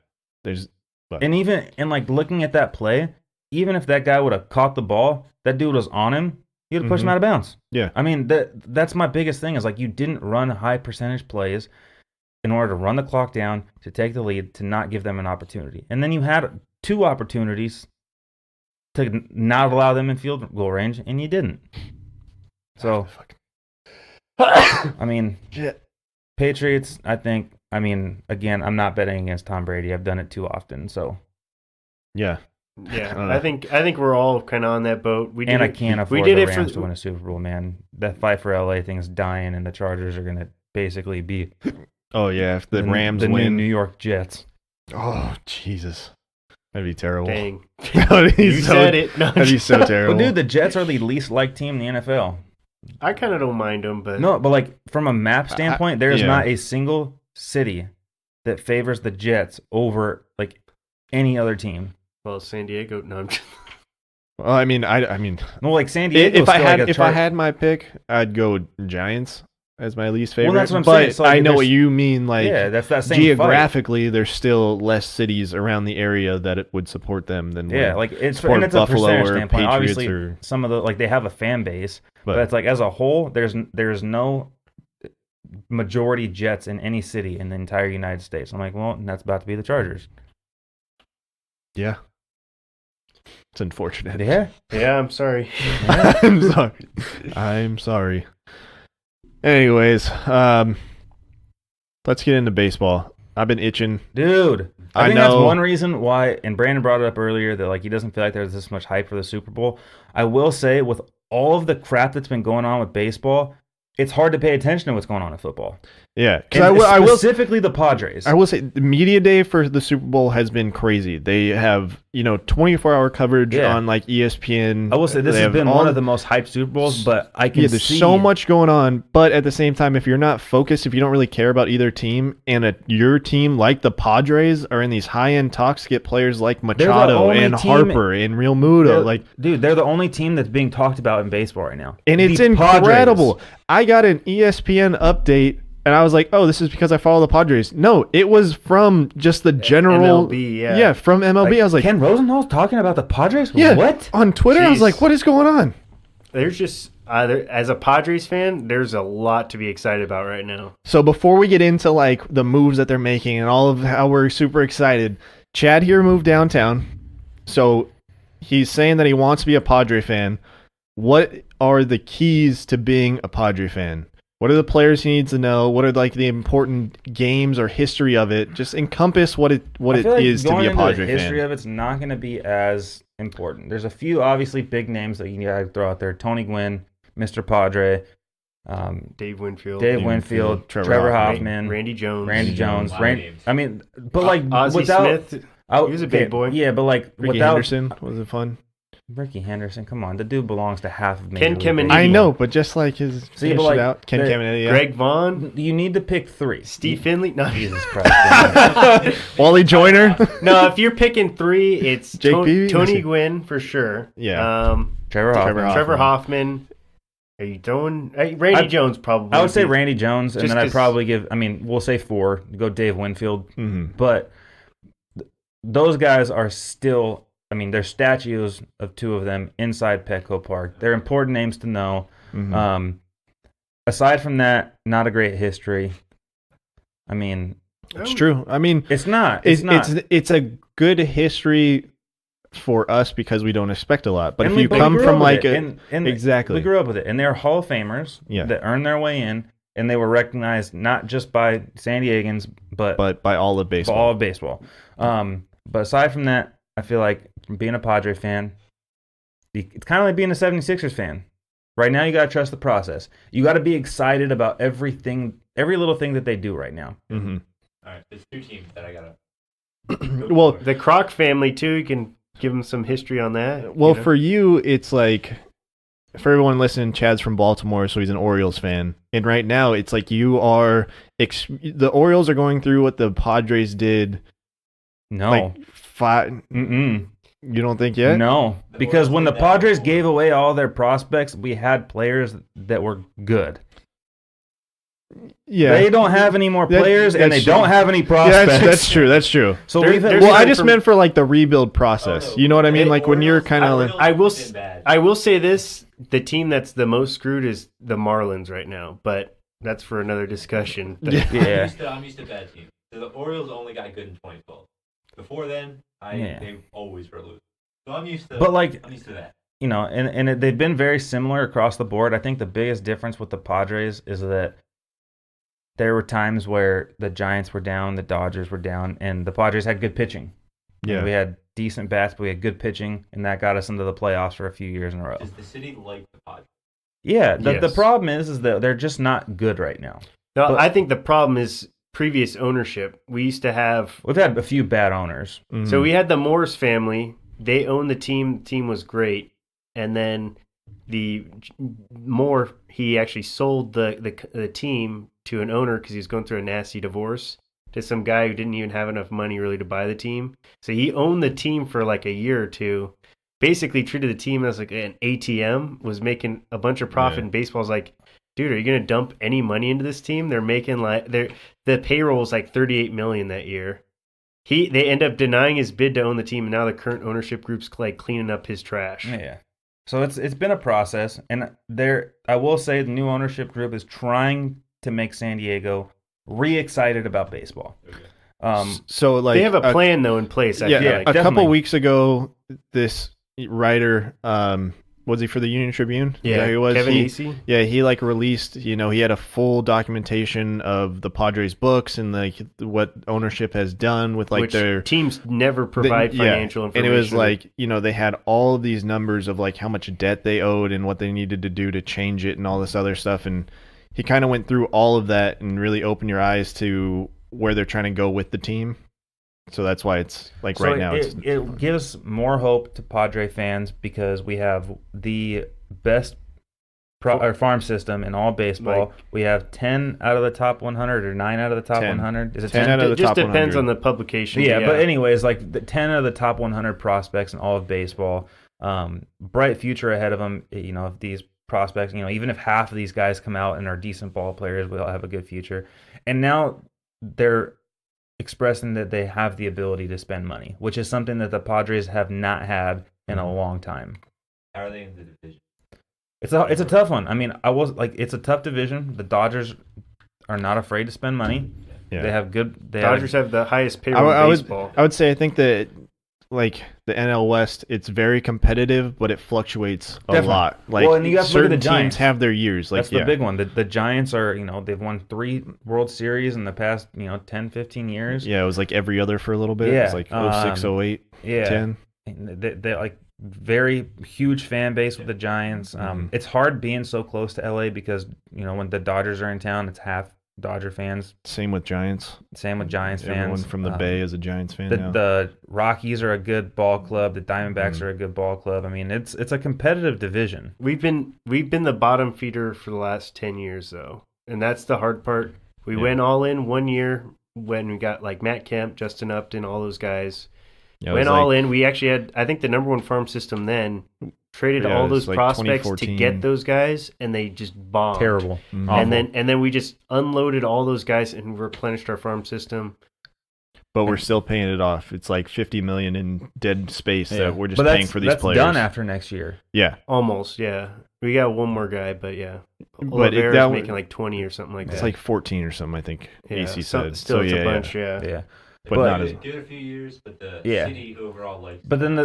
But And even in like looking at that play, even if that guy would have caught the ball, that dude was on him, he would have pushed him Mhm. out of bounds. Yeah. I mean, that's my biggest thing is like you didn't run high percentage plays in order to run the clock down, to take the lead, to not give them an opportunity. And then you had 2 opportunities to not allow them in field goal range, and you didn't. So, I mean, Shit. Patriots, again, I'm not betting against Tom Brady. I've done it too often, so. Yeah. Yeah, don't know. I think we're all kind of on that boat. We did And I it- can't afford we did the it for Rams to win a Super Bowl, man. That fight for LA thing is dying, and the Chargers are going to basically be Oh, yeah. If the Rams the new win. New York Jets. Oh, Jesus. That'd be terrible. Dang. That'd be You so- said it. No, That'd be so terrible. Well, dude, the Jets are the least liked team in the NFL. I kind of don't mind them, but No, but like from a map standpoint, there is yeah. not a single city that favors the Jets over like any other team. well, San Diego. No, I'm just, Well, I mean, No, like San Diego. if I had my pick, I'd go Giants as my least favorite. that's what I'm but saying. So, like, I know what there's- you mean. Like, yeah, that's that same geographically, there's still less cities around the area that it would support them than fight. Yeah, would like it's support and it's a Buffalo percentage or standpoint. Patriots Obviously, or. some of the like they have a fan base, but But it's like as a whole, there's no majority Jets in any city in the entire United States. I'm like, well, that's about to be the Chargers. yeah, it's unfortunate. Yeah. yeah, I'm sorry. I'm sorry. I'm sorry. Anyways, let's get into baseball. I've been itching. Dude, I I think that's know. one reason why, and Brandon brought it up earlier, that like he doesn't feel like there's this much hype for the Super Bowl. I will say, with all of the crap that's been going on with baseball, it's hard to pay attention to what's going on in football. Yeah, because And I will specifically the Padres. I will say the media day for the Super Bowl has been crazy. They have, 24-hour coverage Yeah. on like ESPN. I will say this They has have been all- one of the most hyped Super Bowls, but I can Yeah, there's see so much going on, but at the same time, if you're not focused, if you don't really care about either team, and your team like the Padres are in these high-end talks to get players like Machado only and team- Harper and Realmuto, dude, they're the only team that's being talked about in baseball right now. and it's The incredible. Padres. I got an ESPN update. And I was like, oh, this is because I follow the Padres. No, it was from just the general. MLB, yeah. Yeah, from MLB. I was like, Ken Rosenthal's talking about the Padres? yeah. What? On Twitter, I was Jeez. like, what is going on? There's just as a Padres fan, there's a lot to be excited about right now. So before we get into like the moves that they're making and all of how we're super excited, Chad here moved downtown. So he's saying that he wants to be a Padre fan. What are the keys to being a Padre fan? What are the players he needs to know? What are like the important games or history of it? Just encompass what it I feel like is to going be a into Padre the history fan. of it's not going to be as important. There's a few obviously big names that you got to throw out there. Tony Gwynn, Mr. Padre, Dave Winfield, Dave Winfield, Trevor Hoffman, Randy Jones, Randy Jones. Wow, names. I mean, but like Ozzie without, Smith. I- he was a big okay, boy. Yeah, but like Ricky without Henderson, was it fun? Ricky Henderson, come on, the dude belongs to half of Ken Major League Caminiti. Baseball. I know, but just like his See, finish but, like, it out. Ken the- Caminiti, yeah. Greg Vaughn, You need to pick 3. Steve Finley. No, Jesus Christ. Wally Joyner. no. If you're picking 3, it's Jake Peavy? Tony Gwynn for sure. Yeah. Trevor Hoffman. Trevor Trevor Hoffman. Are you doing Randy Jones? Probably. I would say be- Randy Jones, and Just then I'd 'cause- probably give. I mean, we'll say 4. Go Dave Winfield, Mhm. but those guys are still. I mean, there's statues of 2 of them inside Petco Park. They're important names to know. Mhm. aside from that, not a great history. I mean, It's true. I mean, it's not. It's not. It's a good history for us because we don't expect a lot. But And if we- you but we come grew from up like with a it, and exactly, we grew up with it, and they're Hall of Famers Yeah. that earned their way in, and they were recognized not just by San Diegans, but by all of by baseball. all of baseball. But aside from that, I feel like from being a Padre fan, it's kind of like being a 76ers fan. Right now, you got to trust the process. You got to be excited about every little thing that they do right now. Mm-hmm. All right, there's 2 teams that I gotta. Well, The Kroc family too. You can give them some history on that. Well, you know? for you, it's like for everyone listening, Chad's from Baltimore, so he's an Orioles fan. And right now, it's like you are the Orioles are going through what the Padres did. No. Like 5. Mm-mm. You don't think yet? No. The Because Orioles when the did that Padres before. gave away all their prospects, we had players that were good. Yeah. They don't have any more That- players, and they that's don't true. have any Yeah, prospects. that's true. That's true. So There- we've there's Well, I even just from- meant for like the rebuild process. Oh, no. You know what I mean? Hey, Like when you're kind of Orioles I will been bad. I will say this: the team that's the most screwed is the Marlins right now. But that's for another discussion. But Yeah. Yeah. I'm used to bad teams. So the Orioles only got good in 2012. Before then, Yeah. they always were losing. So I'm used to. But, like, I'm used to that. you know, and they've been very similar across the board. I think the biggest difference with the Padres is that there were times where the Giants were down, the Dodgers were down, and the Padres had good pitching. Yeah. We had decent bats, but we had good pitching, and that got us into the playoffs for a few years in a row. Does the city like the Padres? Yeah, the Yes. problem is that they're just not good right now. no, But- I think the problem is previous ownership. We used to have. We've had a few bad owners. So we had the Morris family. They owned the team. The team was great, and then he actually sold the team to an owner because he was going through a nasty divorce to some guy who didn't even have enough money really to buy the team. So he owned the team for like a year or two. Basically treated the team as like an ATM, was making a bunch of profit. Yeah. And baseball's like, dude, are you gonna dump any money into this team? They're making the payroll was like $38 million that year. They end up denying his bid to own the team, and now the current ownership group's like cleaning up his trash. Yeah. So it's been a process, and I will say the new ownership group is trying to make San Diego re-excited about baseball. So like They have a plan though in place. I feel Yeah, like. a couple definitely. weeks ago, this writer, was he for the Union Tribune? Is that who he was? Kevin he, Acey. Yeah, he like released, he had a full documentation of the Padres books and like what ownership has done with like Which their teams never provide financial And information. it was like, they had all of these numbers of like how much debt they owed and what they needed to do to change it and all this other stuff. And he kind of went through all of that and really opened your eyes to where they're trying to go with the team. So that's why it's like So right now. it gives more hope to Padre fans because we have the best farm system in all baseball. Like- We have 10 out of the top 100 or 9 out of the top 10. 100. Is it 10 10? out of it the just top depends 100. on the publication. Yeah, but anyways, like the 10 of the top 100 prospects in all of baseball, bright future ahead of them. If these prospects, even if half of these guys come out and are decent ball players, we'll have a good future. And now they're expressing that they have the ability to spend money, which is something that the Padres have not had in a long time. How are they in the division? It's a tough one. I mean, it's a tough division. The Dodgers are not afraid to spend money. Yeah. They have good. Dodgers have the highest payroll I in would baseball. say I think that like the NL West, it's very competitive, but it fluctuates a Definitely. lot. Like Well, and you have to look at certain the Giants. teams have their years. Like That's the big one. The Giants are, they've won 3 World Series in the past, 10, 15 years. Yeah, it was like every other for a little bit. Yeah, It was like 06, 08, Yeah. 10. And they're like very huge fan base with the Giants. It's hard being so close to LA because, when the Dodgers are in town, it's half Dodger fans. Same with Giants. Same with Giants Everyone fans. from the Bay is a Giants fan now. The Rockies are a good ball club. The Diamondbacks are a good ball club. I mean, it's a competitive division. We've been the bottom feeder for the last 10 years though, and that's the hard part. We went all in one year when we got like Matt Kemp, Justin Upton, all those guys. Yeah, it Went was all like- in. We actually had, I think, the number one farm system then. Traded Yeah, all it was those like prospects to 2014. get those guys, and they just bombed. Terrible. Mhm. Awful. And then we just unloaded all those guys and replenished our farm system. but we're still paying it off. It's like $50 million in dead space that we're just But paying for these that's players. done after next year. Yeah, Almost, yeah. We got one more guy, but yeah. But Oliveira's making like 20 or something like it's that. like 14 or something. I think yeah, AC so- said. Still, so it's yeah, a bunch, yeah. Yeah. but But- not as. Do it a few years, but the Yeah. city overall likes. But then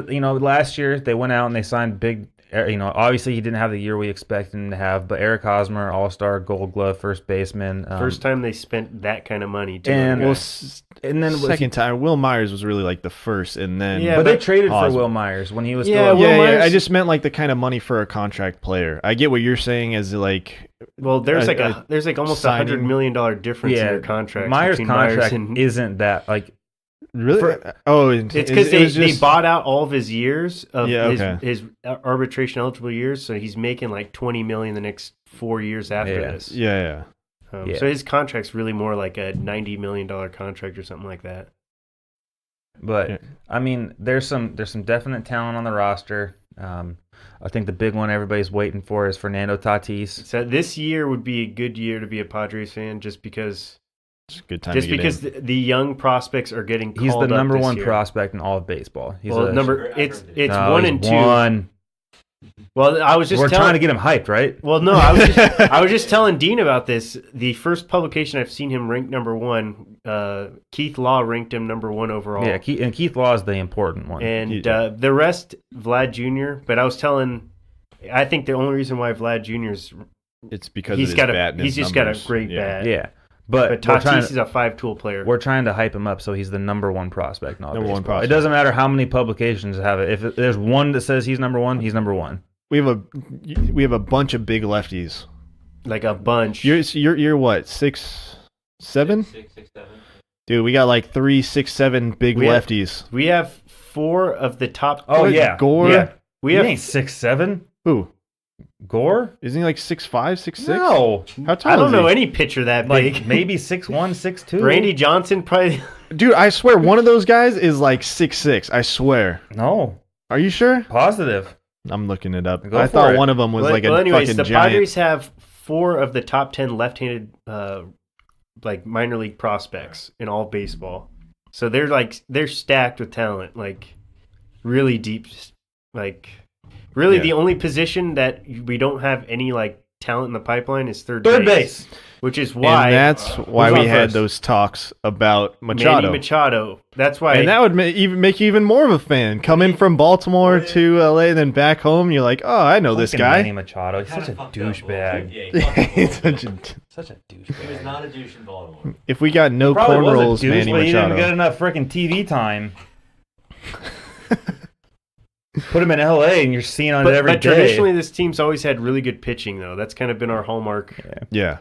last year they went out and they signed big. Obviously he didn't have the year we expected him to have, but Eric Hosmer, All-Star, Gold Glove, first baseman. First time they spent that kind of money. Too, and- on a Well, guy. and then second time, Will Myers was really like the first, and then Yeah, but they but traded for Hosmer. Will Myers when he was Yeah, still. Will yeah, Myers- I just meant like the kind of money for a contract player. I get what you're saying as like well, there's a there's like almost signing- $100 million difference in Yeah, their contracts. Myers' between contract and, isn't that like. really. For- It's because it was they just- bought out all of his years of Yeah, okay. his arbitration eligible years, so he's making like $20 million the next 4 years after Yeah. this. Yeah. Yeah. So his contract's really more like a $90 million contract or something like that. But Yeah. I mean, there's some definite talent on the roster. I think the big one everybody's waiting for is Fernando Tatis. So this year would be a good year to be a Padres fan, just because It's a good time. to get in. the young prospects are getting called He's the up number this one year. prospect in all of baseball. He's Well, a, number it's No, 1 he's and 2. one. Well, I was just We're telling, trying to get him hyped, right? Well, no, I was just telling Dean about this. The first publication I've seen him ranked number 1, Keith Law ranked him number 1 overall. Yeah, Keith Law is the important one. And the rest, Vlad Jr. But I was telling, I think the only reason why Vlad Jr.'s It's because he's of his got bat and he's his just got a numbers. great Yeah. bat. yeah, But but we're trying Tatis is a 5-tool player. we're trying to hype him up so he's the number one prospect in all of Number one baseball. prospect. It doesn't matter how many publications have it. If there's one that says he's number one, he's number one. We have a bunch of big lefties. Like a bunch. You're what 6'7"? 6'7". Dude, we got like 3, 6, 7 big We have- lefties. We have 4 of the top. Oh What, yeah, Gore? Yeah. We He have ain't 6'7". Who? Gore? Isn't he like 6'5", 6'6"? No, How tall I don't is know he? any pitcher that like big. maybe 6'1", 6'2". Randy Johnson probably. Dude, I swear one of those guys is like 6'6". I swear. No, Are you sure? positive. I'm looking it up. Go I for thought it. one of them was like a anyways, fucking the giant. Padres have 4 of the top 10 left-handed like minor league prospects in all baseball. So they're stacked with talent, like really deep, like really Yeah. the only position that we don't have any like talent in the pipeline is third base. which is why And that's why who's we on had first? those talks about Manny Machado. Machado. That's why. And that would make you even more of a fan. Coming from Baltimore to LA, then back home, you're like, oh, I know this Fucking Manny guy. Machado. He's such a Kinda fucked up, douchebag. Yeah, he fucked Such up. a- Such a He was douchebag. not a douche in Baltimore. if we got no Probably was a cornrows, douche, Manny but he didn't get Machado. enough freaking TV time. Put him in LA and you're seeing on it but, every but day. traditionally, this team's always had really good pitching, though. That's kind of been our hallmark. Yeah.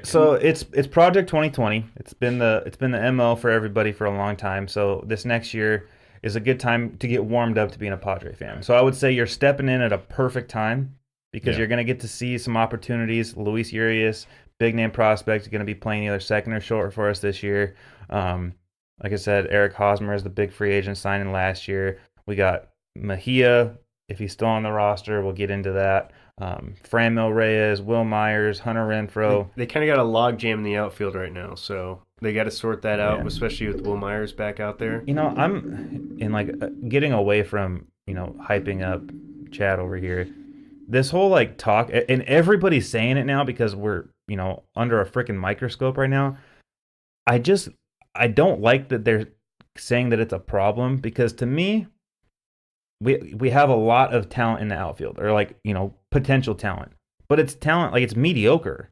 So it's Project 2020. It's been the MO for everybody for a long time. So this next year is a good time to get warmed up to being a Padre fan. So I would say you're stepping in at a perfect time because Yeah. you're going to get to see some opportunities. Luis Urias, big name prospect, is going to be playing either second or short for us this year. Like I said, Eric Hosmer is the big free agent signing last year. We got Mejia, if he's still on the roster, we'll get into that. Franmil Reyes, Will Myers, Hunter Renfroe. They kind of got a log jam in the outfield right now, so they got to sort that out, Yeah. especially with Will Myers back out there. You know, I'm in like getting away from, hyping up Chad over here. This whole like talk, and everybody's saying it now because we're, under a freaking microscope right now. I don't like that they're saying that it's a problem because to me, we have a lot of talent in the outfield or like, potential talent, but it's talent, like it's mediocre.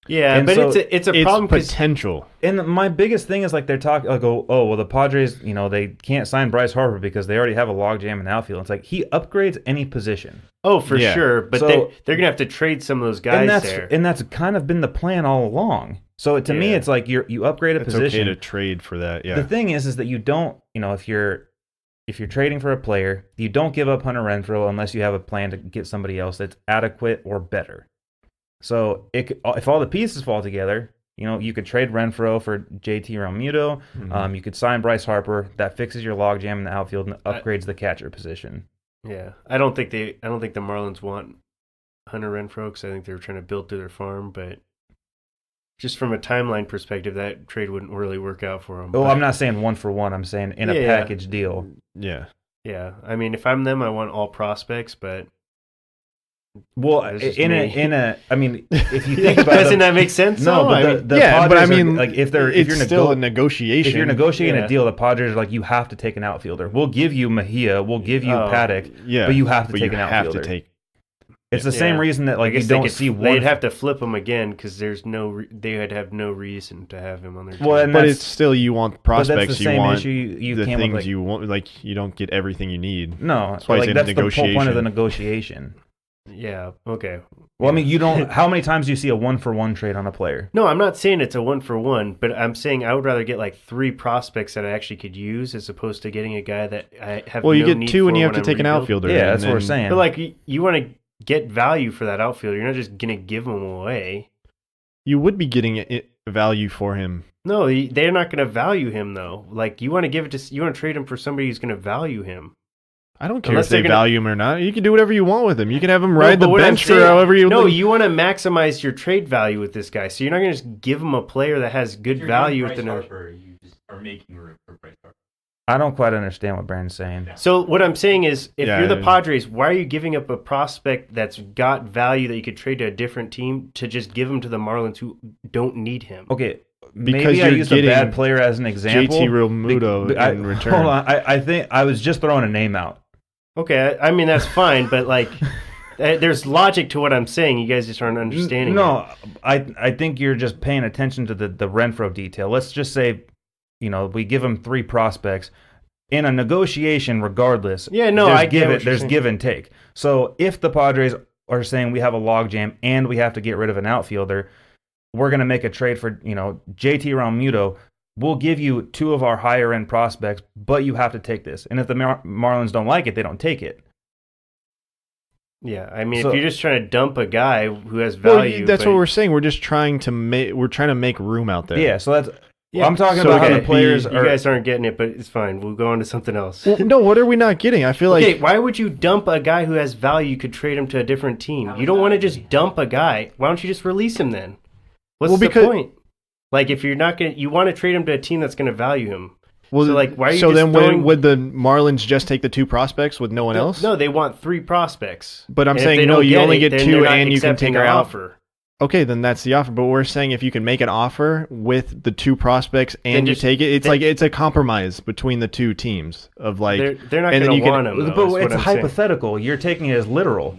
Yeah, And but so it's a problem It's 'cause potential. And my biggest thing is like they're talking like, oh, well, the Padres, they can't sign Bryce Harper because they already have a logjam in the outfield. It's like he upgrades any position. oh, for Yeah. sure, but So- they're going to have to trade some of those guys there. And that's kind of been the plan all along. So to me, Yeah. it's like you upgrade a It's position. okay to trade for that. Yeah. The thing is that you don't, if you're trading for a player, you don't give up Hunter Renfroe unless you have a plan to get somebody else that's adequate or better. So if all the pieces fall together, you could trade Renfroe for JT Realmuto. Mhm. You could sign Bryce Harper. That fixes your logjam in the outfield and upgrades the catcher position. Yeah, I don't think the Marlins want Hunter Renfroe because I think they're trying to build through their farm, but just from a timeline perspective, that trade wouldn't really work out for him. Oh, I'm not saying 1-for-1. I'm saying in a package deal. Yeah. Yeah, I mean, if I'm them, I want all prospects, but Well, That's just I mean, if you think about doesn't it, that make sense? no, though? but I the mean, Yeah, but I Padres are, mean, like if it's you're still a negotiation. if you're negotiating Yeah. a deal, the Padres are like, you have to take an outfielder. We'll give you Mejia, we'll give you Paddock, yeah, but you have to but take you an have outfielder. to take. It's the same Yeah. reason that I like you guess they don't could- see one. They'd have to flip him again because there's they would have no reason to have him on their team. Well, and But that's- it's still you want but that's prospects. the You same want issue you the came things with. Like, you want. Like you don't get everything you need. no, That's why it's like in that's the whole point of the negotiation. negotiation. Yeah. Okay. Well, I mean, you don't. How many times do you see a 1-for-1 trade on a player? No, I'm not saying it's a 1-for-1, but I'm saying I would rather get like 3 prospects that I actually could use as opposed to getting a guy that I have. Well, you no get need 2 and for you have when to take I'm an rebuilding. outfielder. Yeah, and that's what we're then- saying. But like you want to get value for that outfielder, you're not just gonna give him away. You would be getting value for him. No, they're not gonna value him though. Like you want to give it to you want to trade him for somebody who's gonna value him. I don't care Unless if they they're gonna- value him or not. You can do whatever you want with him. You can have him No, ride but the what I'm bench for saying- however you. No, like. you want to maximize your trade value with this guy, so you're not gonna just give him a player that has good If you're value getting with Bryce another. Harper, you just are making room for Bryce Harper. I don't quite understand what Brandon's saying. So what I'm saying is, if Yeah, you're the it is. Padres, why are you giving up a prospect that's got value that you could trade to a different team to just give him to the Marlins who don't need him? Okay, Because maybe I you're used a bad getting player as an example. JT Realmuto in return. Hold on, I think I was just throwing a name out. Okay, I mean that's fine, but like, there's logic to what I'm saying. You guys just aren't understanding. No, I think you're just paying attention to the Renfroe detail. Let's just say, we give him 3 prospects in a negotiation. Regardless, Yeah, no, there's I get what you're there's saying. give and take. So if the Padres are saying we have a logjam and we have to get rid of an outfielder, we're going to make a trade for JT Realmuto. We'll give you 2 of our higher end prospects, but you have to take this. And if the Marlins don't like it, they don't take it. Yeah, I mean, So- if you're just trying to dump a guy who has Well, value, that's but- what we're saying. We're just trying to make room out there. Yeah, so that's. Yeah, I'm talking so about how okay, the players You are. guys aren't getting it, but it's fine. We'll go on to something else. Well, no, what are we not getting? I feel Okay, like why would you dump a guy who has value? You could trade him to a different team. How You is don't that want to easy? just dump a guy. Why don't you just release him then? What's Well, the because- point? Like, if you're not gonna, you want to trade him to a team that's gonna value him. well, so, like, why are you so just then throwing- would the Marlins just take the 2 prospects with no one else? No, they want 3 prospects. But I'm And if saying, they no, don't you only it, get then 2 they're not and you can accepting take her our out. offer. Okay, then that's the offer. But we're saying if you can make an offer with the 2 prospects and you just- take it, it's then- like it's a compromise between the 2 teams of like. They're not and then gonna you can- want him. Though, But is what it's I'm saying. hypothetical. You're taking it as literal.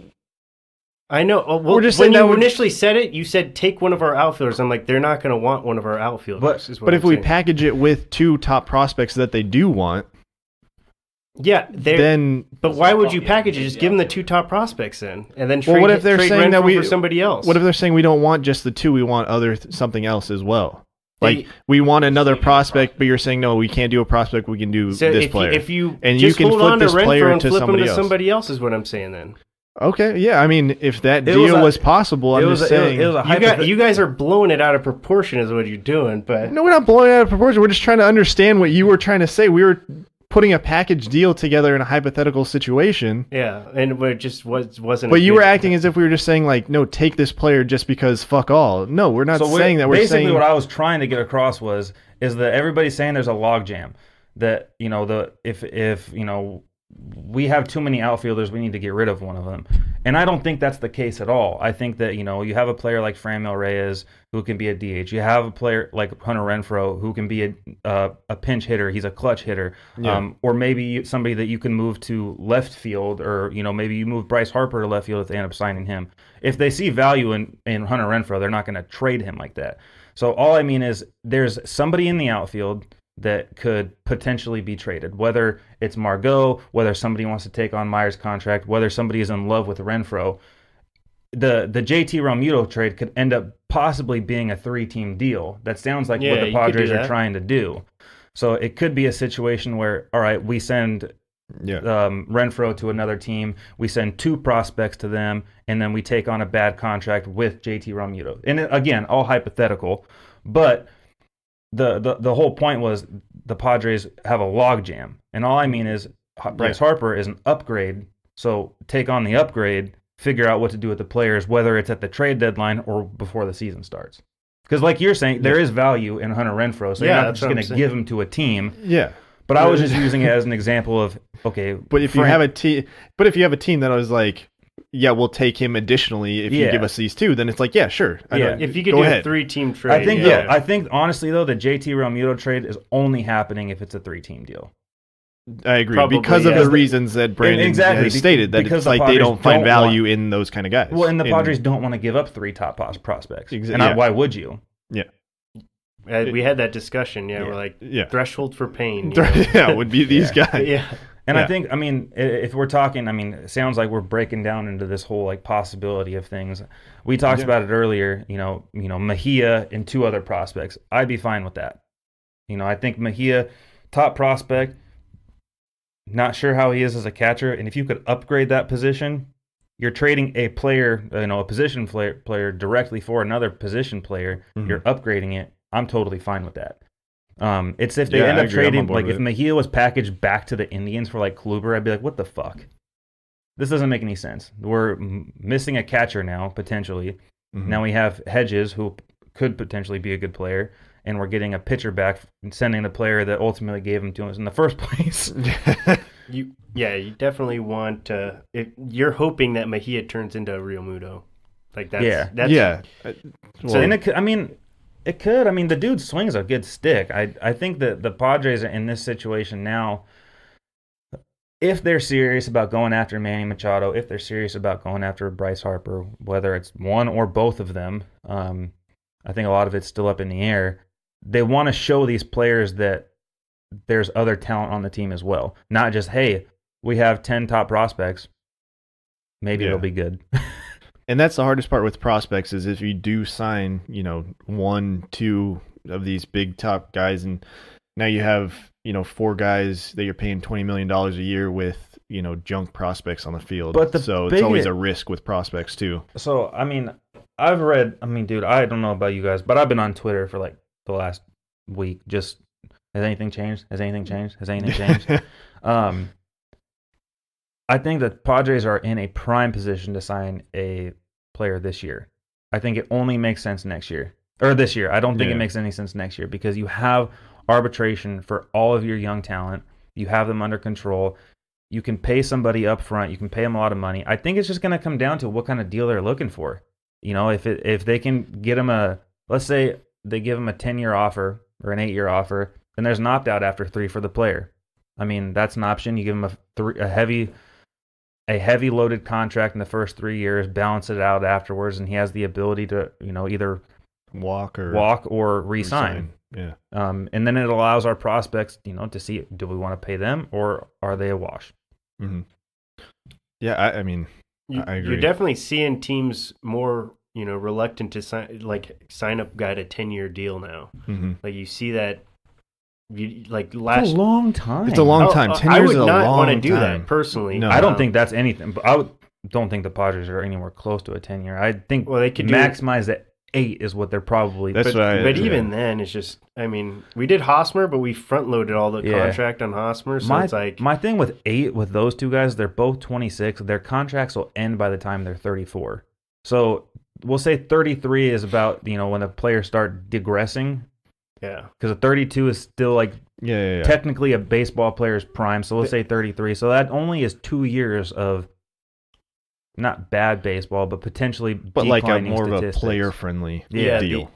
I know. Well, We're just when saying you that would- initially said it, you said take one of our outfielders. I'm like, they're not going to want one of our outfielders. is what But I'm if we saying. package it with 2 top prospects that they do want, yeah, then but why would you package it? Just give them the 2 top prospects then, and then trade, well, what if they're trade saying that Renfroe we for somebody else? What if they're saying we don't want just the 2, we want something else as well? They- Like we want another prospect, but you're saying no, we can't do a prospect. We can do so this if player. if you And you just can hold flip on to this Renfroe player and to flip him somebody to else. somebody else is what I'm saying. Then Okay, yeah. I mean, if that It was deal a- was possible, I'm just saying. It was a you guys are blowing it out of proportion, is what you're doing. But No, we're not blowing it out of proportion. We're just trying to understand what you were trying to say. We were putting a package deal together in a hypothetical situation. yeah, and it just wasn't. But a you good- were acting as if we were just saying like, no, take this player just because fuck all. No, we're not saying that. We're basically saying what I was trying to get across is that everybody's saying there's a logjam. That if we have too many outfielders, we need to get rid of one of them. And I don't think that's the case at all. I think that, you have a player like Franmil Reyes who can be a DH. You have a player like Hunter Renfroe who can be a pinch hitter. He's a clutch hitter. Yeah. Or maybe somebody that you can move to left field, or, maybe you move Bryce Harper to left field if they end up signing him. If they see value in Hunter Renfroe, they're not going to trade him like that. So all I mean is there's somebody in the outfield that could potentially be traded, whether it's Margot, whether somebody wants to take on Meyer's contract, whether somebody is in love with Renfroe. The JT Realmuto trade could end up possibly being a 3-team deal. That sounds like what Yeah, the you could do Padres are that. trying to do. So it could be a situation where, all right, we send Renfroe to another team, we send 2 prospects to them, and then we take on a bad contract with JT Realmuto. And again, all hypothetical, but the whole point was the Padres have a logjam, and all I mean is Bryce Harper is an upgrade. So take on the upgrade, figure out what to do with the players, whether it's at the trade deadline or before the season starts. Because like you're saying, there is value in Hunter Renfroe, so you're not that's just what going I'm to give him to a team. Yeah. But I was just using it as an example of, okay. But if you have a team that was like, yeah, we'll take him additionally if you give us these two, then it's like, yeah, sure. If you could do a 3-team trade. I think honestly though, the JT Realmuto trade is only happening if it's a 3-team deal. I agree. Probably, because of the reasons that Brandon has stated, that it's like they don't find value in those kind of guys. Well, and the Padres don't want to give up 3 top prospects. And why would you? Yeah. We had that discussion. We're like, threshold for pain. Would be these guys. Yeah. And I think, I mean, if we're talking, I mean, it sounds like we're breaking down into this whole like possibility of things. We talked about it earlier, you know, Mejia and 2 other prospects. I'd be fine with that. I think Mejia, top prospect, not sure how he is as a catcher. And if you could upgrade that position, you're trading a player, a position player directly for another position player. Mm-hmm. You're upgrading it. I'm totally fine with that. It's if they end up trading, like if Mejia was packaged back to the Indians for like Kluber, I'd be like, what the fuck? This doesn't make any sense. We're missing a catcher now, potentially. Mm-hmm. Now we have Hedges, who could potentially be a good player, and we're getting a pitcher back and sending the player that ultimately gave him to us in the first place. You definitely want to. You're hoping that Mejia turns into a Realmuto. Like that's It could. I mean, the dude swings a good stick. I think that the Padres are in this situation now. If they're serious about going after Manny Machado, if they're serious about going after Bryce Harper, whether it's one or both of them, I think a lot of it's still up in the air. They want to show these players that there's other talent on the team as well. Not just, hey, we have 10 top prospects. Maybe it'll be good. And that's the hardest part with prospects is if you do sign, 1, 2 of these big top guys, and now you have, 4 guys that you're paying $20 million a year with, junk prospects on the field. But it's always a risk with prospects too. So, I mean, dude, I don't know about you guys, but I've been on Twitter for like the last week. Just, has anything changed? Has anything changed? Has anything changed? I think that Padres are in a prime position to sign a player this year. I think it only makes sense next year. Or this year. I don't think it makes any sense next year because you have arbitration for all of your young talent. You have them under control. You can pay somebody up front. You can pay them a lot of money. I think it's just going to come down to what kind of deal they're looking for. If they can get them let's say they give them a 10-year offer or an 8-year offer, then there's an opt-out after 3 for the player. I mean, that's an option. You give them a heavy loaded contract in the first 3 years, balance it out afterwards, and he has the ability to, either walk or re-sign. Yeah. And then it allows our prospects, to see, do we want to pay them or are they a wash? Mm-hmm. Yeah, I agree. You're definitely seeing teams more, reluctant to sign up guy to 10-year deal now. Mm-hmm. Like you see that. It's a long time. It's a long time. 10 years is a long time. I would not want to do that personally. No, I don't think that's anything. But don't think the Padres are anywhere close to a 10-year. I think they could maximize at 8 is what they're probably. That's but even then, it's just. I mean, we did Hosmer, but we front loaded all the contract on Hosmer. So it's like my thing with 8 with those two guys. They're both 26. Their contracts will end by the time they're 34. So we'll say 33 is about when the players start digressing. Yeah, because a 32 is still technically a baseball player's prime. So let's say 33. So that only is 2 years of not bad baseball, but potentially like a more statistics. Of a player-friendly deal.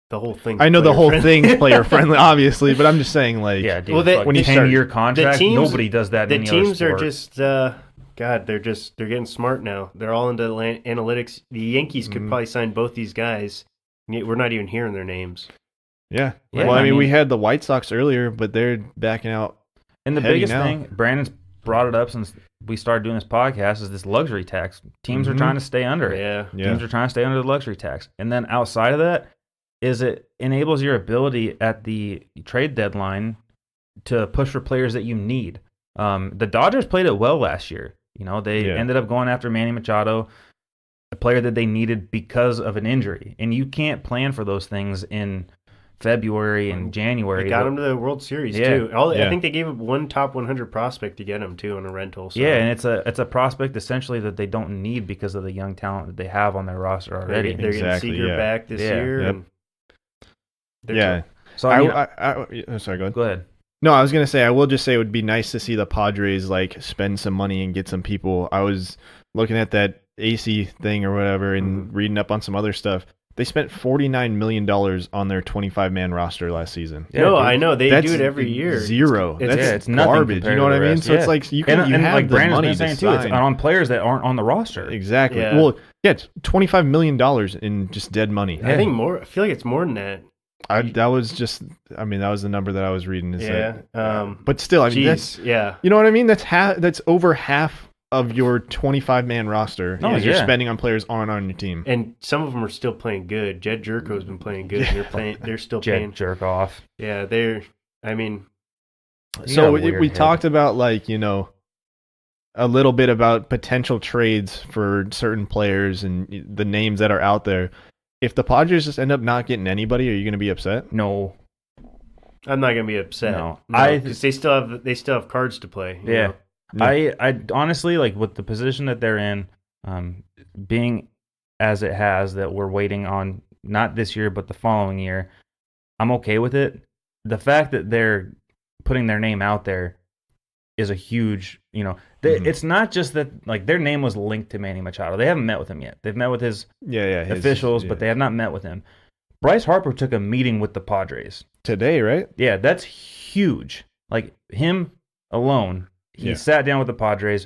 The whole thing. I know the whole thing's player-friendly, obviously, but I'm just saying when you 10-year contract, nobody does that. The teams are just they're getting smart now. They're all into analytics. The Yankees could probably sign both these guys. We're not even hearing their names. Yeah. Well, I mean, we had the White Sox earlier, but they're backing out. And the biggest thing, Brandon's brought it up since we started doing this podcast, is this luxury tax. Teams are trying to stay under it. Yeah. Teams are trying to stay under the luxury tax. And then outside of that, it enables your ability at the trade deadline to push for players that you need. The Dodgers played it well last year. They ended up going after Manny Machado, a player that they needed because of an injury. And you can't plan for those things in February and January. They got him to the World Series too. I think they gave him one top 100 prospect to get him too on a rental. So. Yeah, and it's a prospect essentially that they don't need because of the young talent that they have on their roster already. They're getting Seager back this year. Yep. And Yeah. So I mean, Sorry, go ahead. go ahead. No, I was gonna say I will just say it would be nice to see the Padres like spend some money and get some people. I was looking at that AC thing or whatever and reading up on some other stuff. They spent $49 million on their 25-man roster last season. Yeah, no, dude. I know they That's do it every year. Zero. It's- That's it's nothing garbage. You compared know to what the I mean? rest, So it's yeah. like you have like the Brandon's money been to saying too, it's sign. on players that aren't on the roster. Exactly. Yeah. Well, yeah, it's $25 million in just dead money. I think more. I feel like it's more than that. That was the number that I was reading. Is Yeah. but still, I mean, that's yeah. you know what I mean. That's over half of your 25-man roster. Oh, You're yeah. spending on players on your team. And some of them are still playing good. Jed Jerko's been playing good. And they're still playing. Jerk off. Yeah, they're. I mean, You So got a we weird head. talked about a little bit about potential trades for certain players and the names that are out there. If the Padres just end up not getting anybody, are you going to be upset? No. I'm not gonna be upset. No. Because they still have cards to play. you Yeah. know? I honestly, like, with the position that they're in, being as it has, that we're waiting on not this year but the following year, I'm okay with it. The fact that they're putting their name out there is a huge, it's not just that, like, their name was linked to Manny Machado. They haven't met with him yet. They've met with his officials, but they have not met with him. Bryce Harper took a meeting with the Padres today, right? Yeah, that's huge. Like, him alone, he sat down with the Padres,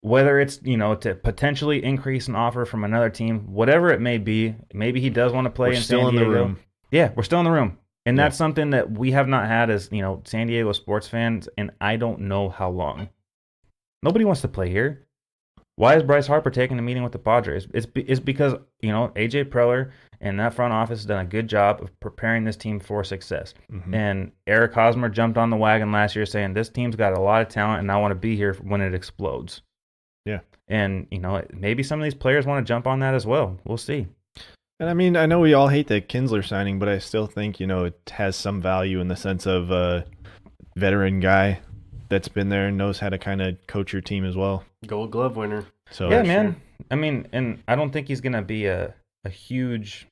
whether it's, to potentially increase an offer from another team, whatever it may be. Maybe he does want to play We're in still San in Diego. the room. Yeah, we're still in the room. And Yeah. that's something that we have not had as, San Diego sports fans, and I don't know how long. Nobody wants to play here. Why is Bryce Harper taking a meeting with the Padres? It's because, AJ Preller and that front office has done a good job of preparing this team for success. Mhm. And Eric Hosmer jumped on the wagon last year saying, this team's got a lot of talent and I want to be here when it explodes. Yeah. And, maybe some of these players want to jump on that as well. We'll see. And I mean, I know we all hate the Kinsler signing, but I still think, it has some value in the sense of a veteran guy that's been there and knows how to kind of coach your team as well. Gold Glove winner. So Yeah, man. I mean, and I don't think he's going to be a huge,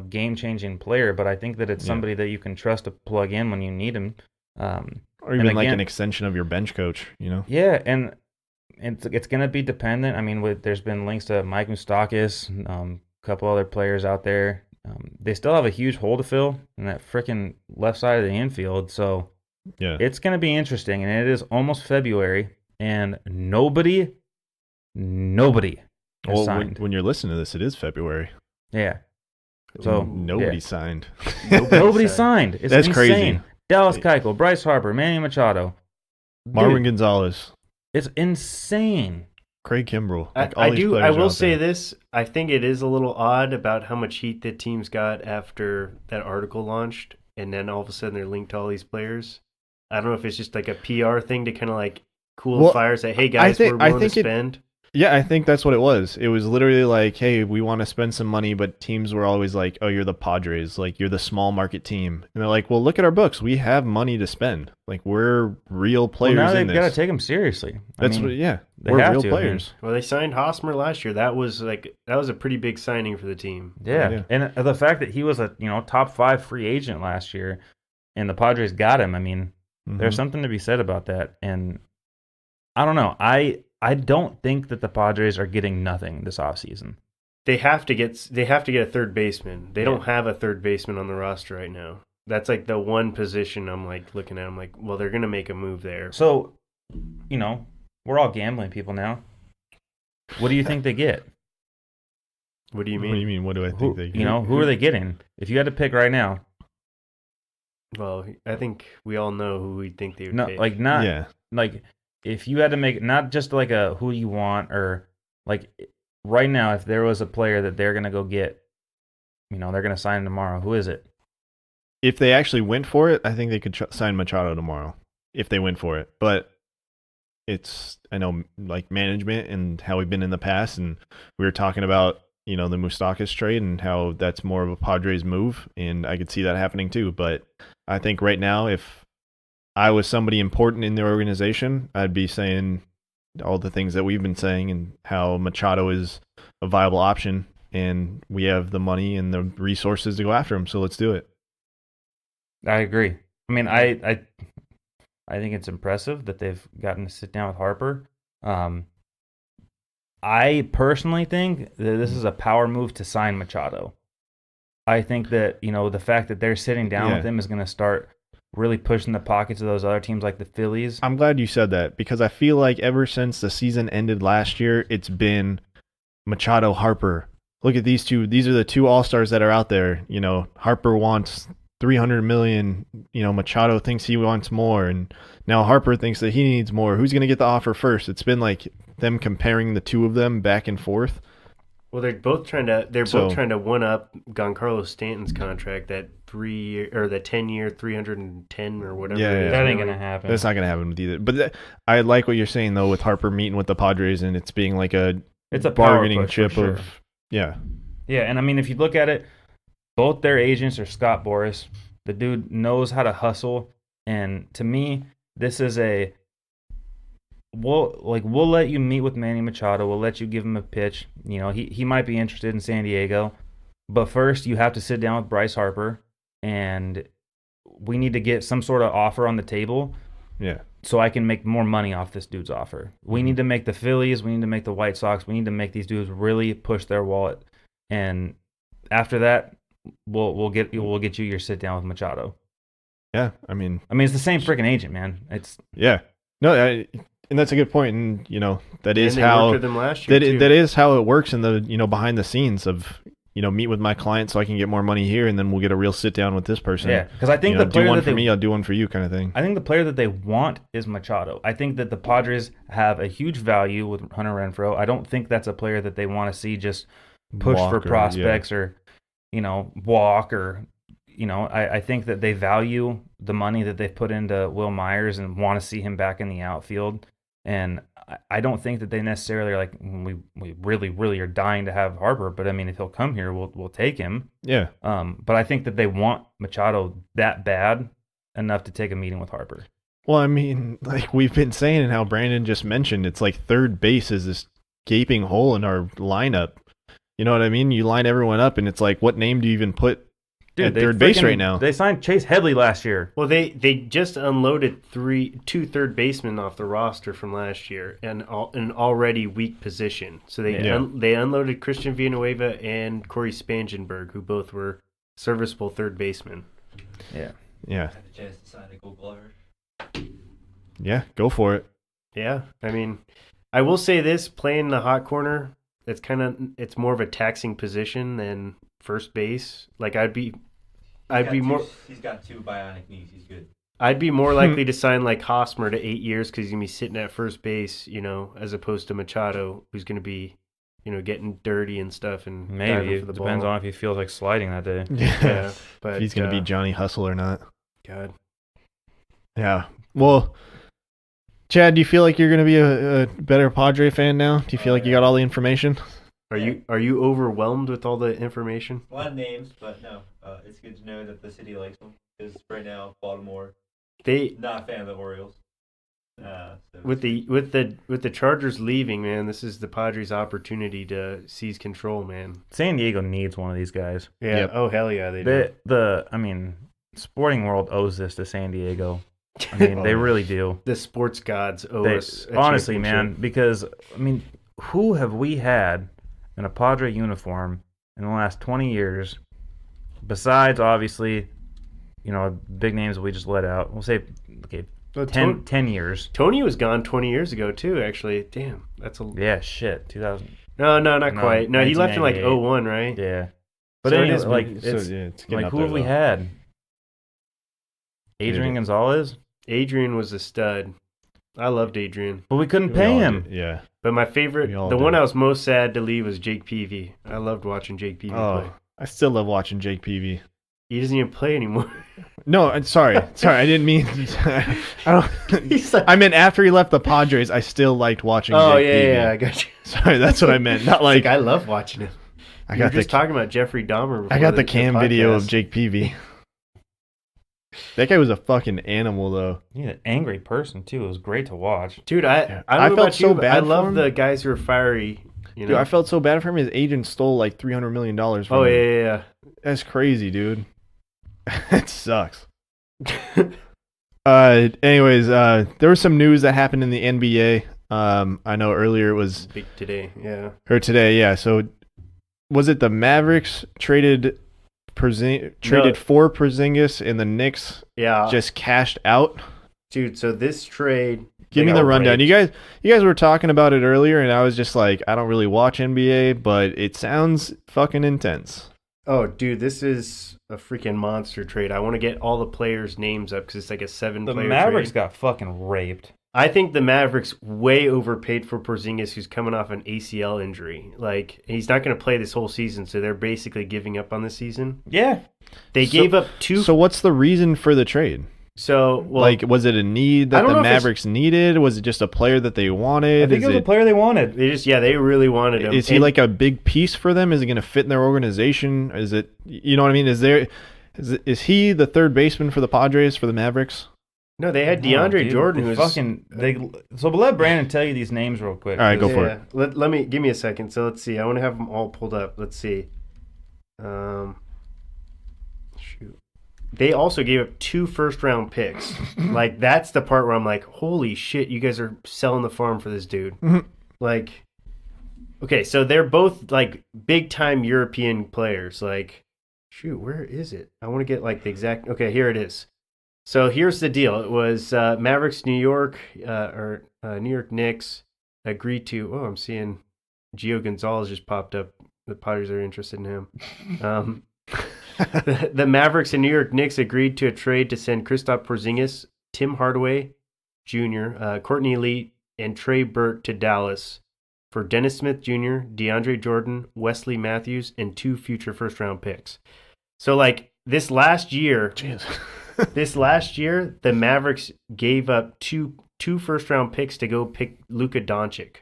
game-changing player, but I think that it's somebody that you can trust to plug in when you need him. Or even like an extension of your bench coach, Yeah, and it's going to be dependent. I mean, there's been links to Mike Moustakas, a couple other players out there. They still have a huge hole to fill in that freaking left side of the infield, so yeah, it's going to be interesting. And it is almost February, and nobody has signed. When you're listening to this, it is February. Yeah. So nobody signed. Nobody signed. It's That's insane. crazy. Dallas Keuchel, Bryce Harper, Manny Machado, Marwin Dude, Gonzalez, it's insane. Craig Kimbrell. I will say this. I think it is a little odd about how much heat the teams got after that article launched, and then all of a sudden they're linked to all these players. I don't know if it's just like a PR thing to kind of like cool the fire, say, "Hey guys, we're willing to spend." Yeah, I think that's what it was. It was literally like, hey, we want to spend some money, but teams were always like, oh, you're the Padres. Like, you're the small market team. And they're like, well, look at our books. We have money to spend. Like, we're real players Well, now in they've this. got to take them seriously. We're real players. Well, they signed Hosmer last year. That was a pretty big signing for the team. Yeah. And the fact that he was a top 5 free agent last year, and the Padres got him. I mean, there's something to be said about that. And I don't know. I don't think that the Padres are getting nothing this offseason. They have to get a third baseman. They don't have a third baseman on the roster right now. That's like the one position I'm like looking at. I'm like, well, they're gonna make a move there. So, we're all gambling people now. What do you think they get? What do you mean? What do you mean? What do I think they get? Who are they getting? If you had to pick right now. Well, I think we all know who we think they would No, take. like if you had to make not just like a who you want, or like right now, if there was a player that they're gonna go get, they're gonna sign tomorrow. Who is it? If they actually went for it, I think they could sign Machado tomorrow. If they went for it, but I know like management and how we've been in the past, and we were talking about the Moustakas trade and how that's more of a Padres move, and I could see that happening too. But I think right now, if I was somebody important in the organization, I'd be saying all the things that we've been saying and how Machado is a viable option, and we have the money and the resources to go after him. So let's do it. I agree. I mean, I think it's impressive that they've gotten to sit down with Harper. I personally think that this is a power move to sign Machado. I think that, the fact that they're sitting down with him is going to start really pushing the pockets of those other teams like the Phillies. I'm glad you said that because I feel like ever since the season ended last year, it's been Machado, Harper. Look at these two. These are the two all-stars that are out there. Harper wants $300 million. Machado thinks he wants more, and now Harper thinks that he needs more. Who's going to get the offer first? It's been like them comparing the two of them back and forth. Well, they're both trying to one up Giancarlo Stanton's contract, that 3-year or the 10-year, 310 or whatever. Yeah. That ain't gonna happen. That's not gonna happen with either. But I like what you're saying though, with Harper meeting with the Padres and it's being like it's a bargaining chip sure. of yeah. Yeah, and I mean, if you look at it, both their agents are Scott Boras. The dude knows how to hustle, and to me, this is we'll let you meet with Manny Machado. We'll let you give him a pitch. He might be interested in San Diego, but first you have to sit down with Bryce Harper, and we need to get some sort of offer on the table. Yeah. So I can make more money off this dude's offer. We need to make the Phillies. We need to make the White Sox. We need to make these dudes really push their wallet, and after that, we'll get you your sit down with Machado. Yeah, I mean, it's the same freaking agent, man. Yeah. No, and that's a good point, and that is and they how worked with them last year, too. that is how it works in the behind the scenes of meet with my client so I can get more money here, and then we'll get a real sit down with this person. Yeah, because I think the player do one that for me, I'll do one for you, kind of thing. I think the player that they want is Machado. I think that the Padres have a huge value with Hunter Renfroe. I don't think that's a player that they want to see just push for prospects or walk or. I think that they value the money that they've put into Will Myers and want to see him back in the outfield. And I don't think that they necessarily are like, we really, really are dying to have Harper. But I mean, if he'll come here, we'll take him. Yeah. But I think that they want Machado that bad enough to take a meeting with Harper. Well, I mean, like we've been saying and how Brandon just mentioned, it's like third base is this gaping hole in our lineup. You know what I mean? You line everyone up, and it's like, what name do you even put at third base right now? They signed Chase Headley last year. Well, they just unloaded two third basemen off the roster from last year, and an already weak position. So they unloaded Christian Villanueva and Corey Spangenberg, who both were serviceable third basemen. Yeah. Had a chance to sign a Gold Glover. Yeah, go for it. Yeah, I mean, I will say this: playing the hot corner, it's more of a taxing position than first base. Like He's got 2 bionic knees. He's good. I'd be more likely to sign like Hosmer to 8 years because he's gonna be sitting at first base, as opposed to Machado, who's gonna be, getting dirty and stuff and maybe it depends on if he feels like sliding that day. Yeah, but if he's gonna be Johnny Hustle or not. God. Yeah. Well, Chad, do you feel like you're gonna be a better Padre fan now? Do you feel like you got all the information? Are you overwhelmed with all the information? A lot of names, but no. It's good to know that the city likes them because right now Baltimore, not a fan of the Orioles. With the Chargers leaving, man, this is the Padres' opportunity to seize control, man. San Diego needs one of these guys. Yeah. Yep. Oh hell yeah, they do. Sporting world owes this to San Diego. I mean, they really do. The sports gods owe us. Honestly, man, because who have we had in a Padre uniform in the last 20 years? Besides, obviously, big names we just let out. We'll say, okay, 10 years. Tony was gone 20 years ago, too, actually. Damn, that's a... Yeah, shit, 2000. No, not quite. No, he left in, 2001, right? Yeah. But So anyway, it's getting up who there, have we though. had? Adrian Gonzalez? Adrian was a stud. I loved Adrian. But we couldn't We pay all him. did, yeah. But my favorite, the one I was most sad to leave was Jake Peavy. I loved watching Jake Peavy play. I still love watching Jake Peavy. He doesn't even play anymore. No, I'm sorry. I didn't mean. I don't. I meant after he left the Padres, I still liked watching. Jake Peavy. Yeah, I got you. Sorry, that's what I meant. Not like I love watching him. I We got were just talking about Jeffrey Dahmer. I got the cam video of podcast. Jake Peavy. That guy was a fucking animal, though. He's an angry person, too. It was great to watch. Dude, I don't know felt about so you, but bad I for love him. the guys who are fiery. Dude, I felt so bad for him. His agent stole like $300 million from him. Yeah. That's crazy, dude. It sucks. Anyways, there was some news that happened in the NBA. I know earlier it was Big today, yeah. or today, yeah. So was it the Mavericks traded for Porzingis and the Knicks Yeah. just cashed out? Dude, so this trade... Give they me the got rundown. raped. You guys were talking about it earlier, and I was just like, I don't really watch NBA, but it sounds fucking intense. Oh, dude, this is a freaking monster trade. I want to get all the players' names up because it's like a The 7-player Mavericks trade. got fucking raped. I think the Mavericks way overpaid for Porzingis, who's coming off an ACL injury. Like, he's not going to play this whole season, so they're basically giving up on the season. Yeah. They gave up two... So what's the reason for the trade? So, well, Like, was it a need I that don't the know if it's- Mavericks needed? Was it just a player that they wanted? I think it was a player they wanted. they really wanted him. Is he And- like a big piece for them? Is he going to fit in their organization? Is it, you know what I mean? Is he the third baseman for the Padres for the Mavericks? No, they had No, DeAndre dude, Jordan, they who's fucking. So let Brandon tell you these names real quick. All right, go 'cause- for it. Let me give me a second. So let's see. I want to have them all pulled up. Let's see. Shoot. They also gave up 2 first-round picks. Like, that's the part where I'm like, holy shit, you guys are selling the farm for this dude. Like, okay, so they're both like big-time European players. Like, shoot, where is it? I want to get like the exact. Okay, here it is. So here's the deal. It was Mavericks, New York, New York Knicks agreed to. Oh, I'm seeing Gio Gonzalez just popped up. The Padres are interested in him. The Mavericks and New York Knicks agreed to a trade to send Kristaps Porzingis, Tim Hardaway Jr., Courtney Lee, and Trey Burke to Dallas for Dennis Smith Jr., DeAndre Jordan, Wesley Matthews, and 2 future first-round picks. So, like, this last year, the Mavericks gave up two first-round picks to go pick Luka Doncic.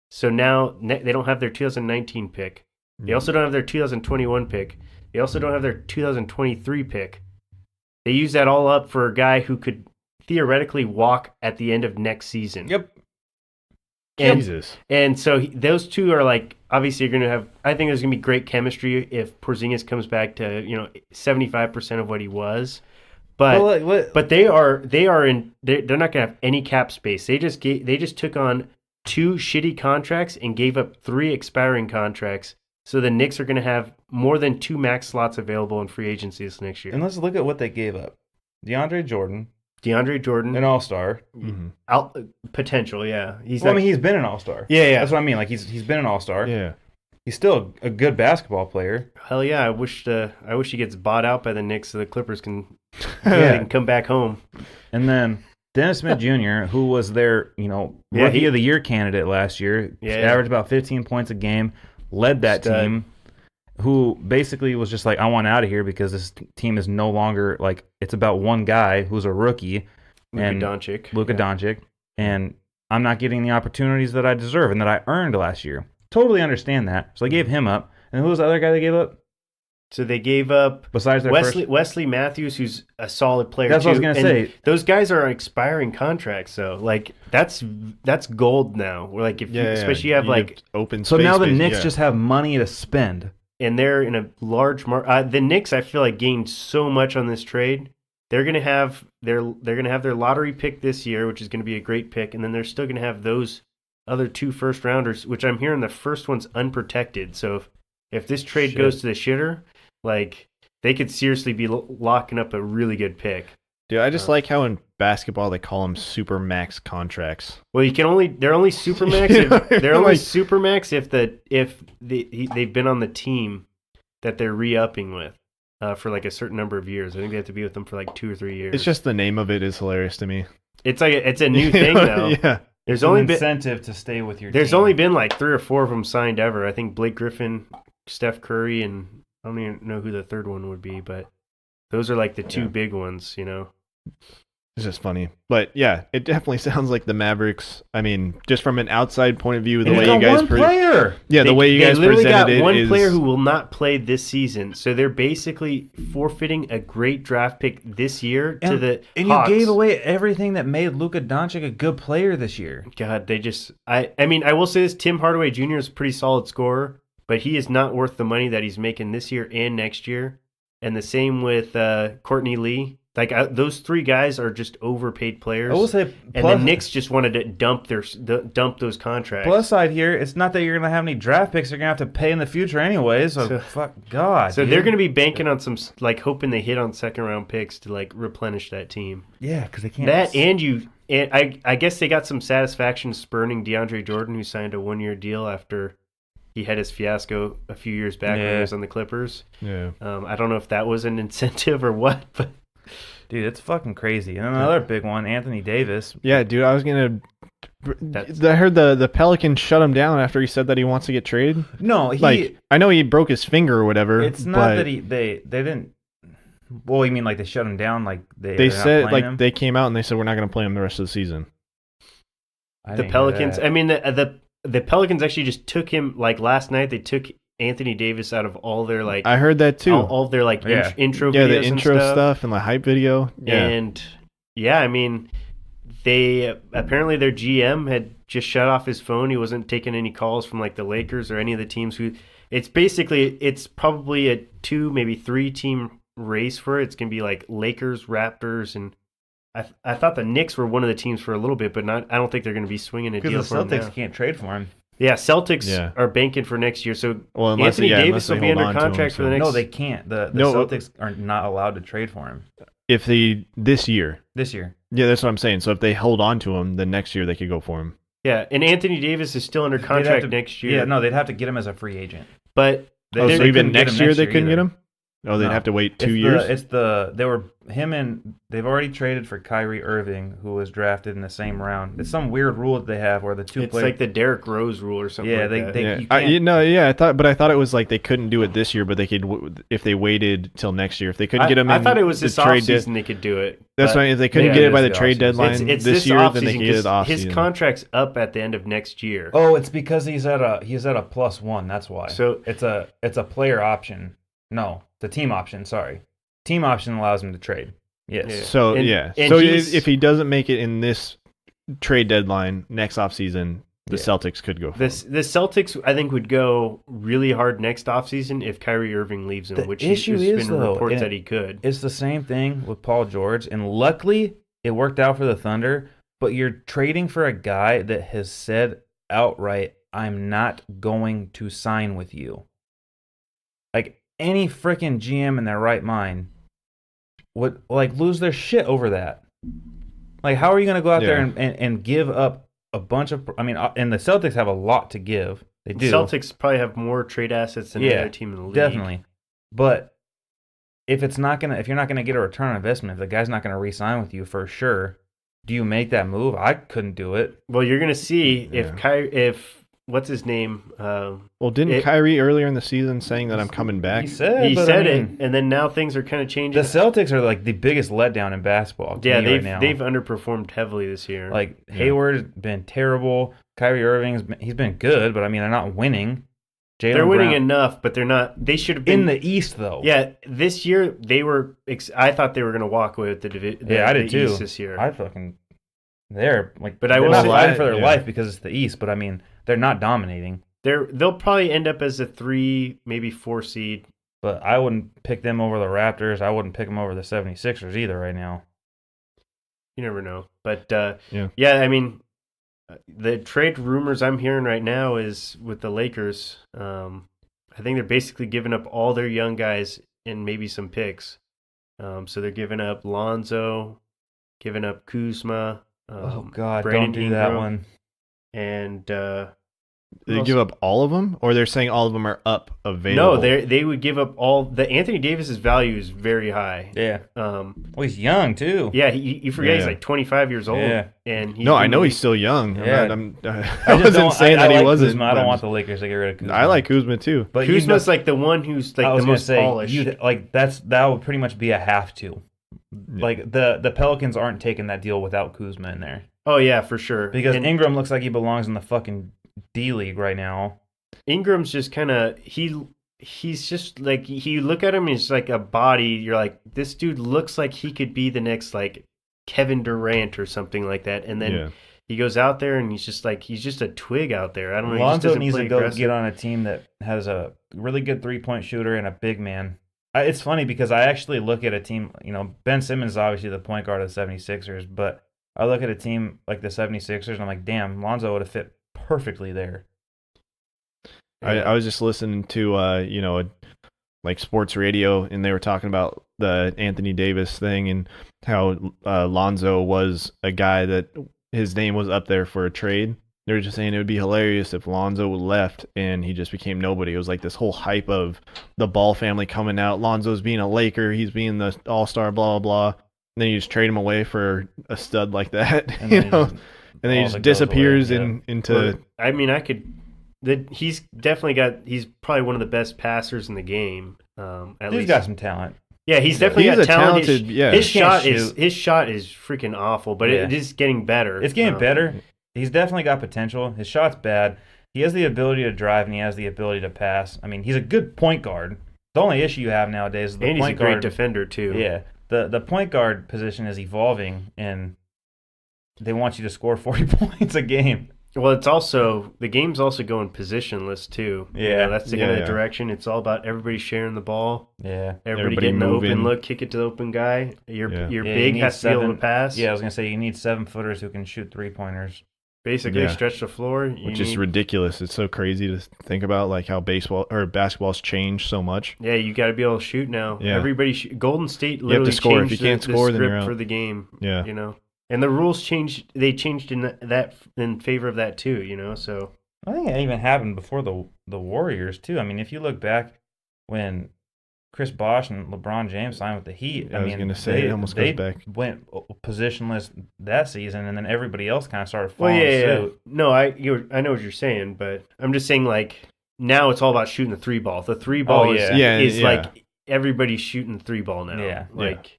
So now they don't have their 2019 pick. They also don't have their 2021 pick. They also don't have their 2023 pick. They use that all up for a guy who could theoretically walk at the end of next season. Yep. And, Jesus. and so those two are like, obviously you're going to have, I think there's going to be great chemistry if Porzingis comes back to, 75% of what he was. But they're not going to have any cap space. They just took on 2 shitty contracts and gave up 3 expiring contracts. So the Knicks are going to have more than 2 max slots available in free agency this next year. And let's look at what they gave up. DeAndre Jordan, an all-star. potential, yeah. He's been an all-star. Yeah. That's what I mean. Like he's been an all-star. Yeah. He's still a good basketball player. Hell yeah! I wish he gets bought out by the Knicks so the Clippers can they can come back home. And then Dennis Smith Jr., who was their rookie of the year candidate last year, averaged about 15 points a game, led that team. Who basically was just like, I want out of here because this team is no longer like, it's about one guy who's a rookie, Luka Doncic, Doncic, and I'm not getting the opportunities that I deserve and that I earned last year. Totally understand that. So they gave him up. And who was the other guy they gave up? So they gave up besides their Wesley Matthews, who's a solid player. That's what I was gonna say. Those guys are on expiring contracts, so like that's gold now. We're like especially you have like open. So space now the space, Knicks just have money to spend, and they're in a large market. The Knicks, I feel like, gained so much on this trade. They're gonna have their lottery pick this year, which is gonna be a great pick, and then they're still gonna have those other 2 first rounders, which I'm hearing the first one's unprotected. So if this trade goes to the shitter, like they could seriously be locking up a really good pick. Dude, I just like how in basketball they call them super max contracts. Well, they're only supermax. Supermax if they've been on the team that they're re-upping with for like a certain number of years. I think they have to be with them for like 2 or 3 years. It's just the name of it is hilarious to me. It's like it's a new thing though. Yeah. There's only been incentive to stay with your There's team. only been like 3 or 4 of them signed ever. I think Blake Griffin, Steph Curry, and I don't even know who the third one would be, but those are like the 2 big ones, It's just funny. But yeah, it definitely sounds like the Mavericks. I mean, just from an outside point of view, the way you guys player. Yeah, the way you guys literally presented got it one is player who will not play this season. So they're basically forfeiting a great draft pick this year to the Hawks. You gave away everything that made Luka Doncic a good player this year. God, they just I mean, I will say this, Tim Hardaway Jr. is a pretty solid scorer, but he is not worth the money that he's making this year and next year. And the same with Courtney Lee. Like those 3 guys are just overpaid players. I will say, and the Knicks just wanted to dump those contracts. Plus side here, it's not that you're going to have any draft picks you're going to have to pay in the future anyway. So fuck God. So dude. they're going to be banking on some, like, hoping they hit on second round picks to, like, replenish that team. Yeah, because they can't. That and I guess they got some satisfaction spurning DeAndre Jordan, who signed a 1-year deal after he had his fiasco a few years back when he was on the Clippers. Yeah. I don't know if that was an incentive or what, but. Dude, it's fucking crazy. And another big one, Anthony Davis. Yeah, dude, I was going to... I heard the Pelicans shut him down after he said that he wants to get traded. No, I know he broke his finger or whatever. It's not that they didn't... Well, you mean like they shut him down? Like they said, like, him? they came out and they said, we're not going to play him the rest of the season. The Pelicans... I mean, the Pelicans actually just took him, like, last night. They took Anthony Davis out of all their, like... I heard that too. All their, like, intro videos. Yeah, the intro and stuff and the hype video. Yeah. And, yeah, I mean, they... Apparently their GM had just shut off his phone. He wasn't taking any calls from, like, the Lakers or any of the teams who... It's probably a 2, maybe 3-team race for it. It's going to be, like, Lakers, Raptors, and... I thought the Knicks were one of the teams for a little bit, but I don't think they're going to be swinging a deal for him now. Because the Celtics can't trade for him. Yeah, Celtics are banking for next year. So unless, Anthony Davis will be under contract for the next... No, they can't. The Celtics are not allowed to trade for him. This year. Yeah, that's what I'm saying. So if they hold on to him, then next year they could go for him. Yeah, and Anthony Davis is still under contract next year. Yeah, no, they'd have to get him as a free agent. But so even next year they couldn't get him? Oh, they'd have to wait 2 years? They've already traded for Kyrie Irving, who was drafted in the same round. It's some weird rule that they have where the two players... It's like the Derrick Rose rule or something like that. I thought it was like they couldn't do it this year, but they could if they waited till next year. If they couldn't get him in... I thought it was this offseason they could do it. That's right. If they couldn't get it by the trade deadline this year, then they could get it offseason. His contract's up at the end of next year. Oh, it's because he's at a +1. That's why. So it's a player option. No, the team option. Sorry, team option allows him to trade. Yes. Yeah. So if he doesn't make it in this trade deadline next offseason, the Celtics could go for him. The Celtics, I think, would go really hard next offseason if Kyrie Irving leaves him, which issue there's been reports that he could. It's the same thing with Paul George, and luckily it worked out for the Thunder. But you're trading for a guy that has said outright, "I'm not going to sign with you." Like, any freaking GM in their right mind would, like, lose their shit over that. Like, how are you going to go out there and give up a bunch of... I mean, and the Celtics have a lot to give. They do. The Celtics probably have more trade assets than any other team in the league. Definitely. But if you're not going to get a return on investment, if the guy's not going to re-sign with you for sure, do you make that move? I couldn't do it. Well, you're going to see if what's his name? Didn't Kyrie earlier in the season saying that I'm coming back? He said it, and then now things are kind of changing. The Celtics are like the biggest letdown in basketball. Yeah, they've underperformed heavily this year. Like Hayward's been terrible. Kyrie Irving's been good, but I mean they're not winning. They're winning enough, but they're not. They should have been in the East though. Yeah, this year they were. I thought they were going to walk away with the division. Yeah, I did too. East this year. They're like, but I will not fighting for their life because it's the East. But I mean, they're not dominating. They'll probably end up as a 3, maybe 4 seed. But I wouldn't pick them over the Raptors. I wouldn't pick them over the 76ers either right now. You never know. But I mean, the trade rumors I'm hearing right now is with the Lakers. I think they're basically giving up all their young guys and maybe some picks. So they're giving up Lonzo, giving up Kuzma. Oh God! Brandon don't do Ingram, that one. And they give up all of them, or they're saying all of them are up available? No, they would give up all. The Anthony Davis's value is very high. Yeah. Well, he's young too. Yeah, you forget he's like 25 years old. Yeah. And I know he's still young. Yeah. I wasn't saying that he wasn't. Kuzma. I don't want the Lakers to get rid of Kuzma. I like Kuzma too. But Kuzma's like the one who's like the most polished. That would pretty much be a have to. Yeah. Like the Pelicans aren't taking that deal without Kuzma in there. Oh yeah, for sure. Because Ingram looks like he belongs in the fucking D League right now. Ingram's just kind of he's just like, you look at him, he's like a body. You're like, this dude looks like he could be the next like Kevin Durant or something like that. And then he goes out there and he's just a twig out there. I don't know. Lonzo needs to go get on a team that has a really good 3-point shooter and a big man. It's funny because I actually look at a team, Ben Simmons is obviously the point guard of the 76ers, but I look at a team like the 76ers and I'm like, damn, Lonzo would have fit perfectly there. I was just listening to like sports radio, and they were talking about the Anthony Davis thing and how Lonzo was a guy that his name was up there for a trade. They were just saying it would be hilarious if Lonzo left and he just became nobody. It was like this whole hype of the Ball family coming out. Lonzo's being a Laker. He's being the all-star, blah, blah, blah. And then you just trade him away for a stud like that, And then and then he just disappears away, into... Well, I mean, he's definitely he's probably one of the best passers in the game. At He's least got some talent. Yeah, he's definitely He's got a talent. talented- yeah. His He can't shot is freaking awful, but Yeah. it is getting better. It's getting better. He's definitely got potential. His shot's bad. He has the ability to drive, and he has the ability to pass. I mean, he's a good point guard. The only issue you have nowadays is the And he's a point great guard. defender too. Yeah, the point guard position is evolving, and they want you to score 40 points a game. Well, the game's also going positionless too. Yeah. That's the kind of direction. It's all about everybody sharing the ball. Yeah. Everybody Everybody getting the moving. open look, kick it to the open guy. Your Yeah. Yeah, you big need has to be able to 7 pass. Yeah, I was going to say, you need 7-footers who can shoot 3-pointers. Basically, Yeah. stretch the floor. Which is ridiculous. It's so crazy to think about, like how baseball or basketball's changed so much. Yeah, you got to be able to shoot now. Yeah. Everybody, Golden State have to literally score. If changed you can't the score, then you're script out. for the game. Yeah. And the rules changed. They changed in favor of that too. So I think it even happened before the Warriors, too. I mean, if you look back when Chris Bosh and LeBron James signed with the Heat, I was gonna say, it almost goes back. Went positionless that season, and then everybody else kind of started well, following yeah. suit. No, I know what you're saying, but I'm just saying like now it's all about shooting the three ball. The three ball Oh, is, yeah. is Yeah. like everybody's shooting the three ball now. Yeah. Like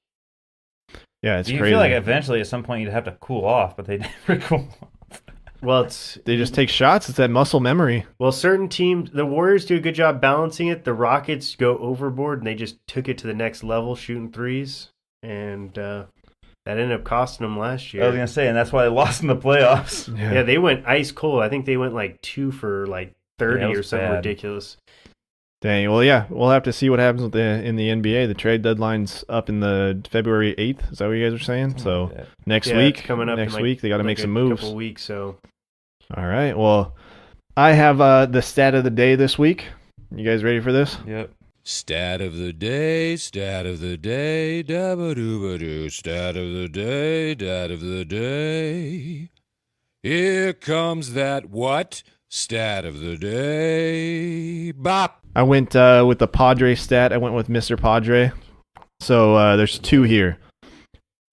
Yeah, it's You crazy. feel like eventually at some point you'd have to cool off, but they never cool off. well, they just take shots. It's that muscle memory. certain teams, the Warriors do a good job balancing it. The Rockets go overboard and they just took it to the next level, shooting threes, and that ended up costing them last year. I was going to say, and that's why they lost in the playoffs. Yeah, they went ice cold. I think they went like 2 for like 30 Yeah, it or was something bad. ridiculous. Dang. Well, yeah, we'll have to see what happens in the NBA. The trade deadline's up in the February 8th. Is that what you guys are saying? So next Yeah, week, it's coming up in next like- week, they got to like make a some moves. Couple weeks, so All right. Well, I have the stat of the day this week. You guys ready for this? Yep. Stat of the day, stat of the day, dabba-doo-ba-doo, stat of the day, stat of the day. Here comes that what? Stat of the day. Bop. I went with the Padre stat. I went with Mr. Padre. So there's 2 here.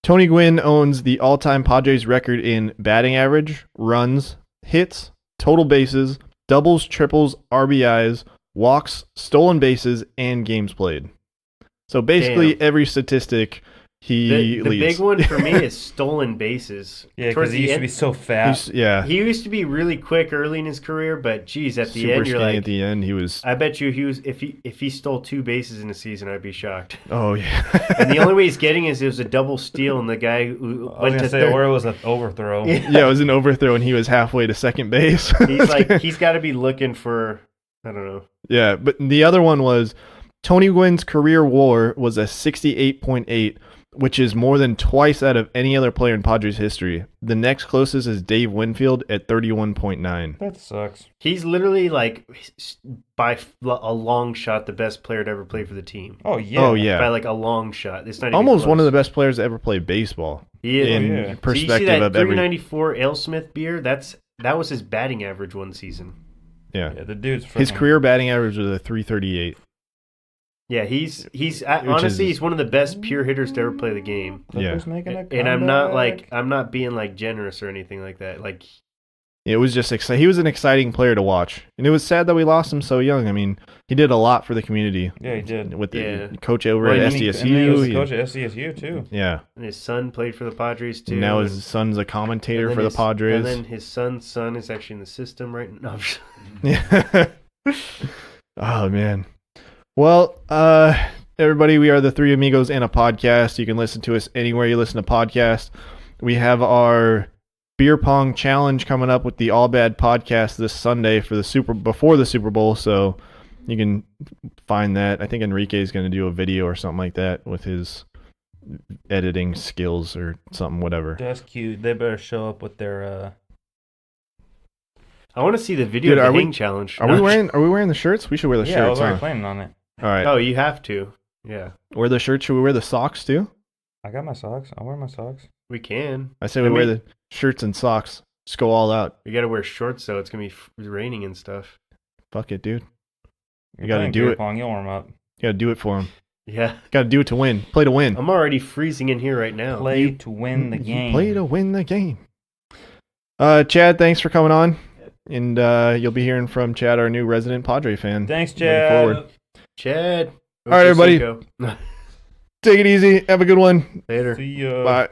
Tony Gwynn owns the all-time Padres record in batting average, runs, hits, total bases, doubles, triples, RBIs, walks, stolen bases, and games played. So basically every statistic he the leads. big one for me is stolen bases. Yeah, Towards because he the used to end- be so fat. Yeah, He used to be really quick early in his career, but geez, at the super end you're skinny like, at the end. He was. I bet you if he stole 2 bases in a season, I'd be shocked. Oh yeah. And the only way he's getting is it was a double steal, and the guy who I was went going to to say, third. or it was an overthrow. Yeah, it was an overthrow, and he was halfway to second base. He's got to be looking for, I don't know. Yeah, but the other one was Tony Gwynn's career WAR was a 68.8, which is more than twice that of any other player in Padres history. The next closest is Dave Winfield at 31.9. That sucks. He's literally like by a long shot the best player to ever play for the team. Oh, yeah. Oh yeah, By like a long shot. It's not even almost one of the close. best players to ever play baseball. He is. in yeah. So you perspective see that of every. 394 AleSmith beer? That was his batting average one season. Yeah, Yeah, the dude's his freaking- career batting average was a 338. Yeah, honestly is- he's one of the best pure hitters to ever play the game. Clippers making a And I'm not comeback. I'm not being like generous or anything like that. Like It was just exciting. He was an exciting player to watch, and it was sad that we lost him so young. I mean, he did a lot for the community Yeah, he did. with the Yeah. coach over Well, at and he was SDSU. the coach at SDSU, too. Yeah, and his son played for the Padres too. now and- his son's a commentator and then for the his- Padres. And then his son's son is actually in the system right now. Yeah. Oh man. Well, everybody, we are the Three Amigos and a podcast. You can listen to us anywhere you listen to podcasts. We have our beer pong challenge coming up with the All Bad podcast this Sunday for before the Super Bowl. So You can find that. I think Enrique is going to do a video or something like that with his editing skills or something, whatever. That's cute. They better show up with their. I want to see the video Dude, of are the we- hang challenge. Are we wearing the shirts? We should wear the Yeah, I was shirts, already huh? planning on it. All right. Oh, you have to. Yeah, Wear the shirts. Should we wear the socks too? I got my socks. I'll wear my socks. we can. I say we wear the shirts and socks. Just go all out. We got to wear shorts though. It's gonna be raining and stuff. Fuck it, dude. You're gotta playing do beer it. pong, you'll warm up. You gotta do it for him. Yeah, Gotta do it to win. Play to win. I'm already freezing in here right now. Play to win the You game. Play to win the game. Chad, thanks for coming on. And you'll be hearing from Chad, our new resident Padre fan. Thanks, moving Chad. forward. Chad. All right, everybody. Cinco. Take it easy. Have a good one. Later. See ya. Bye.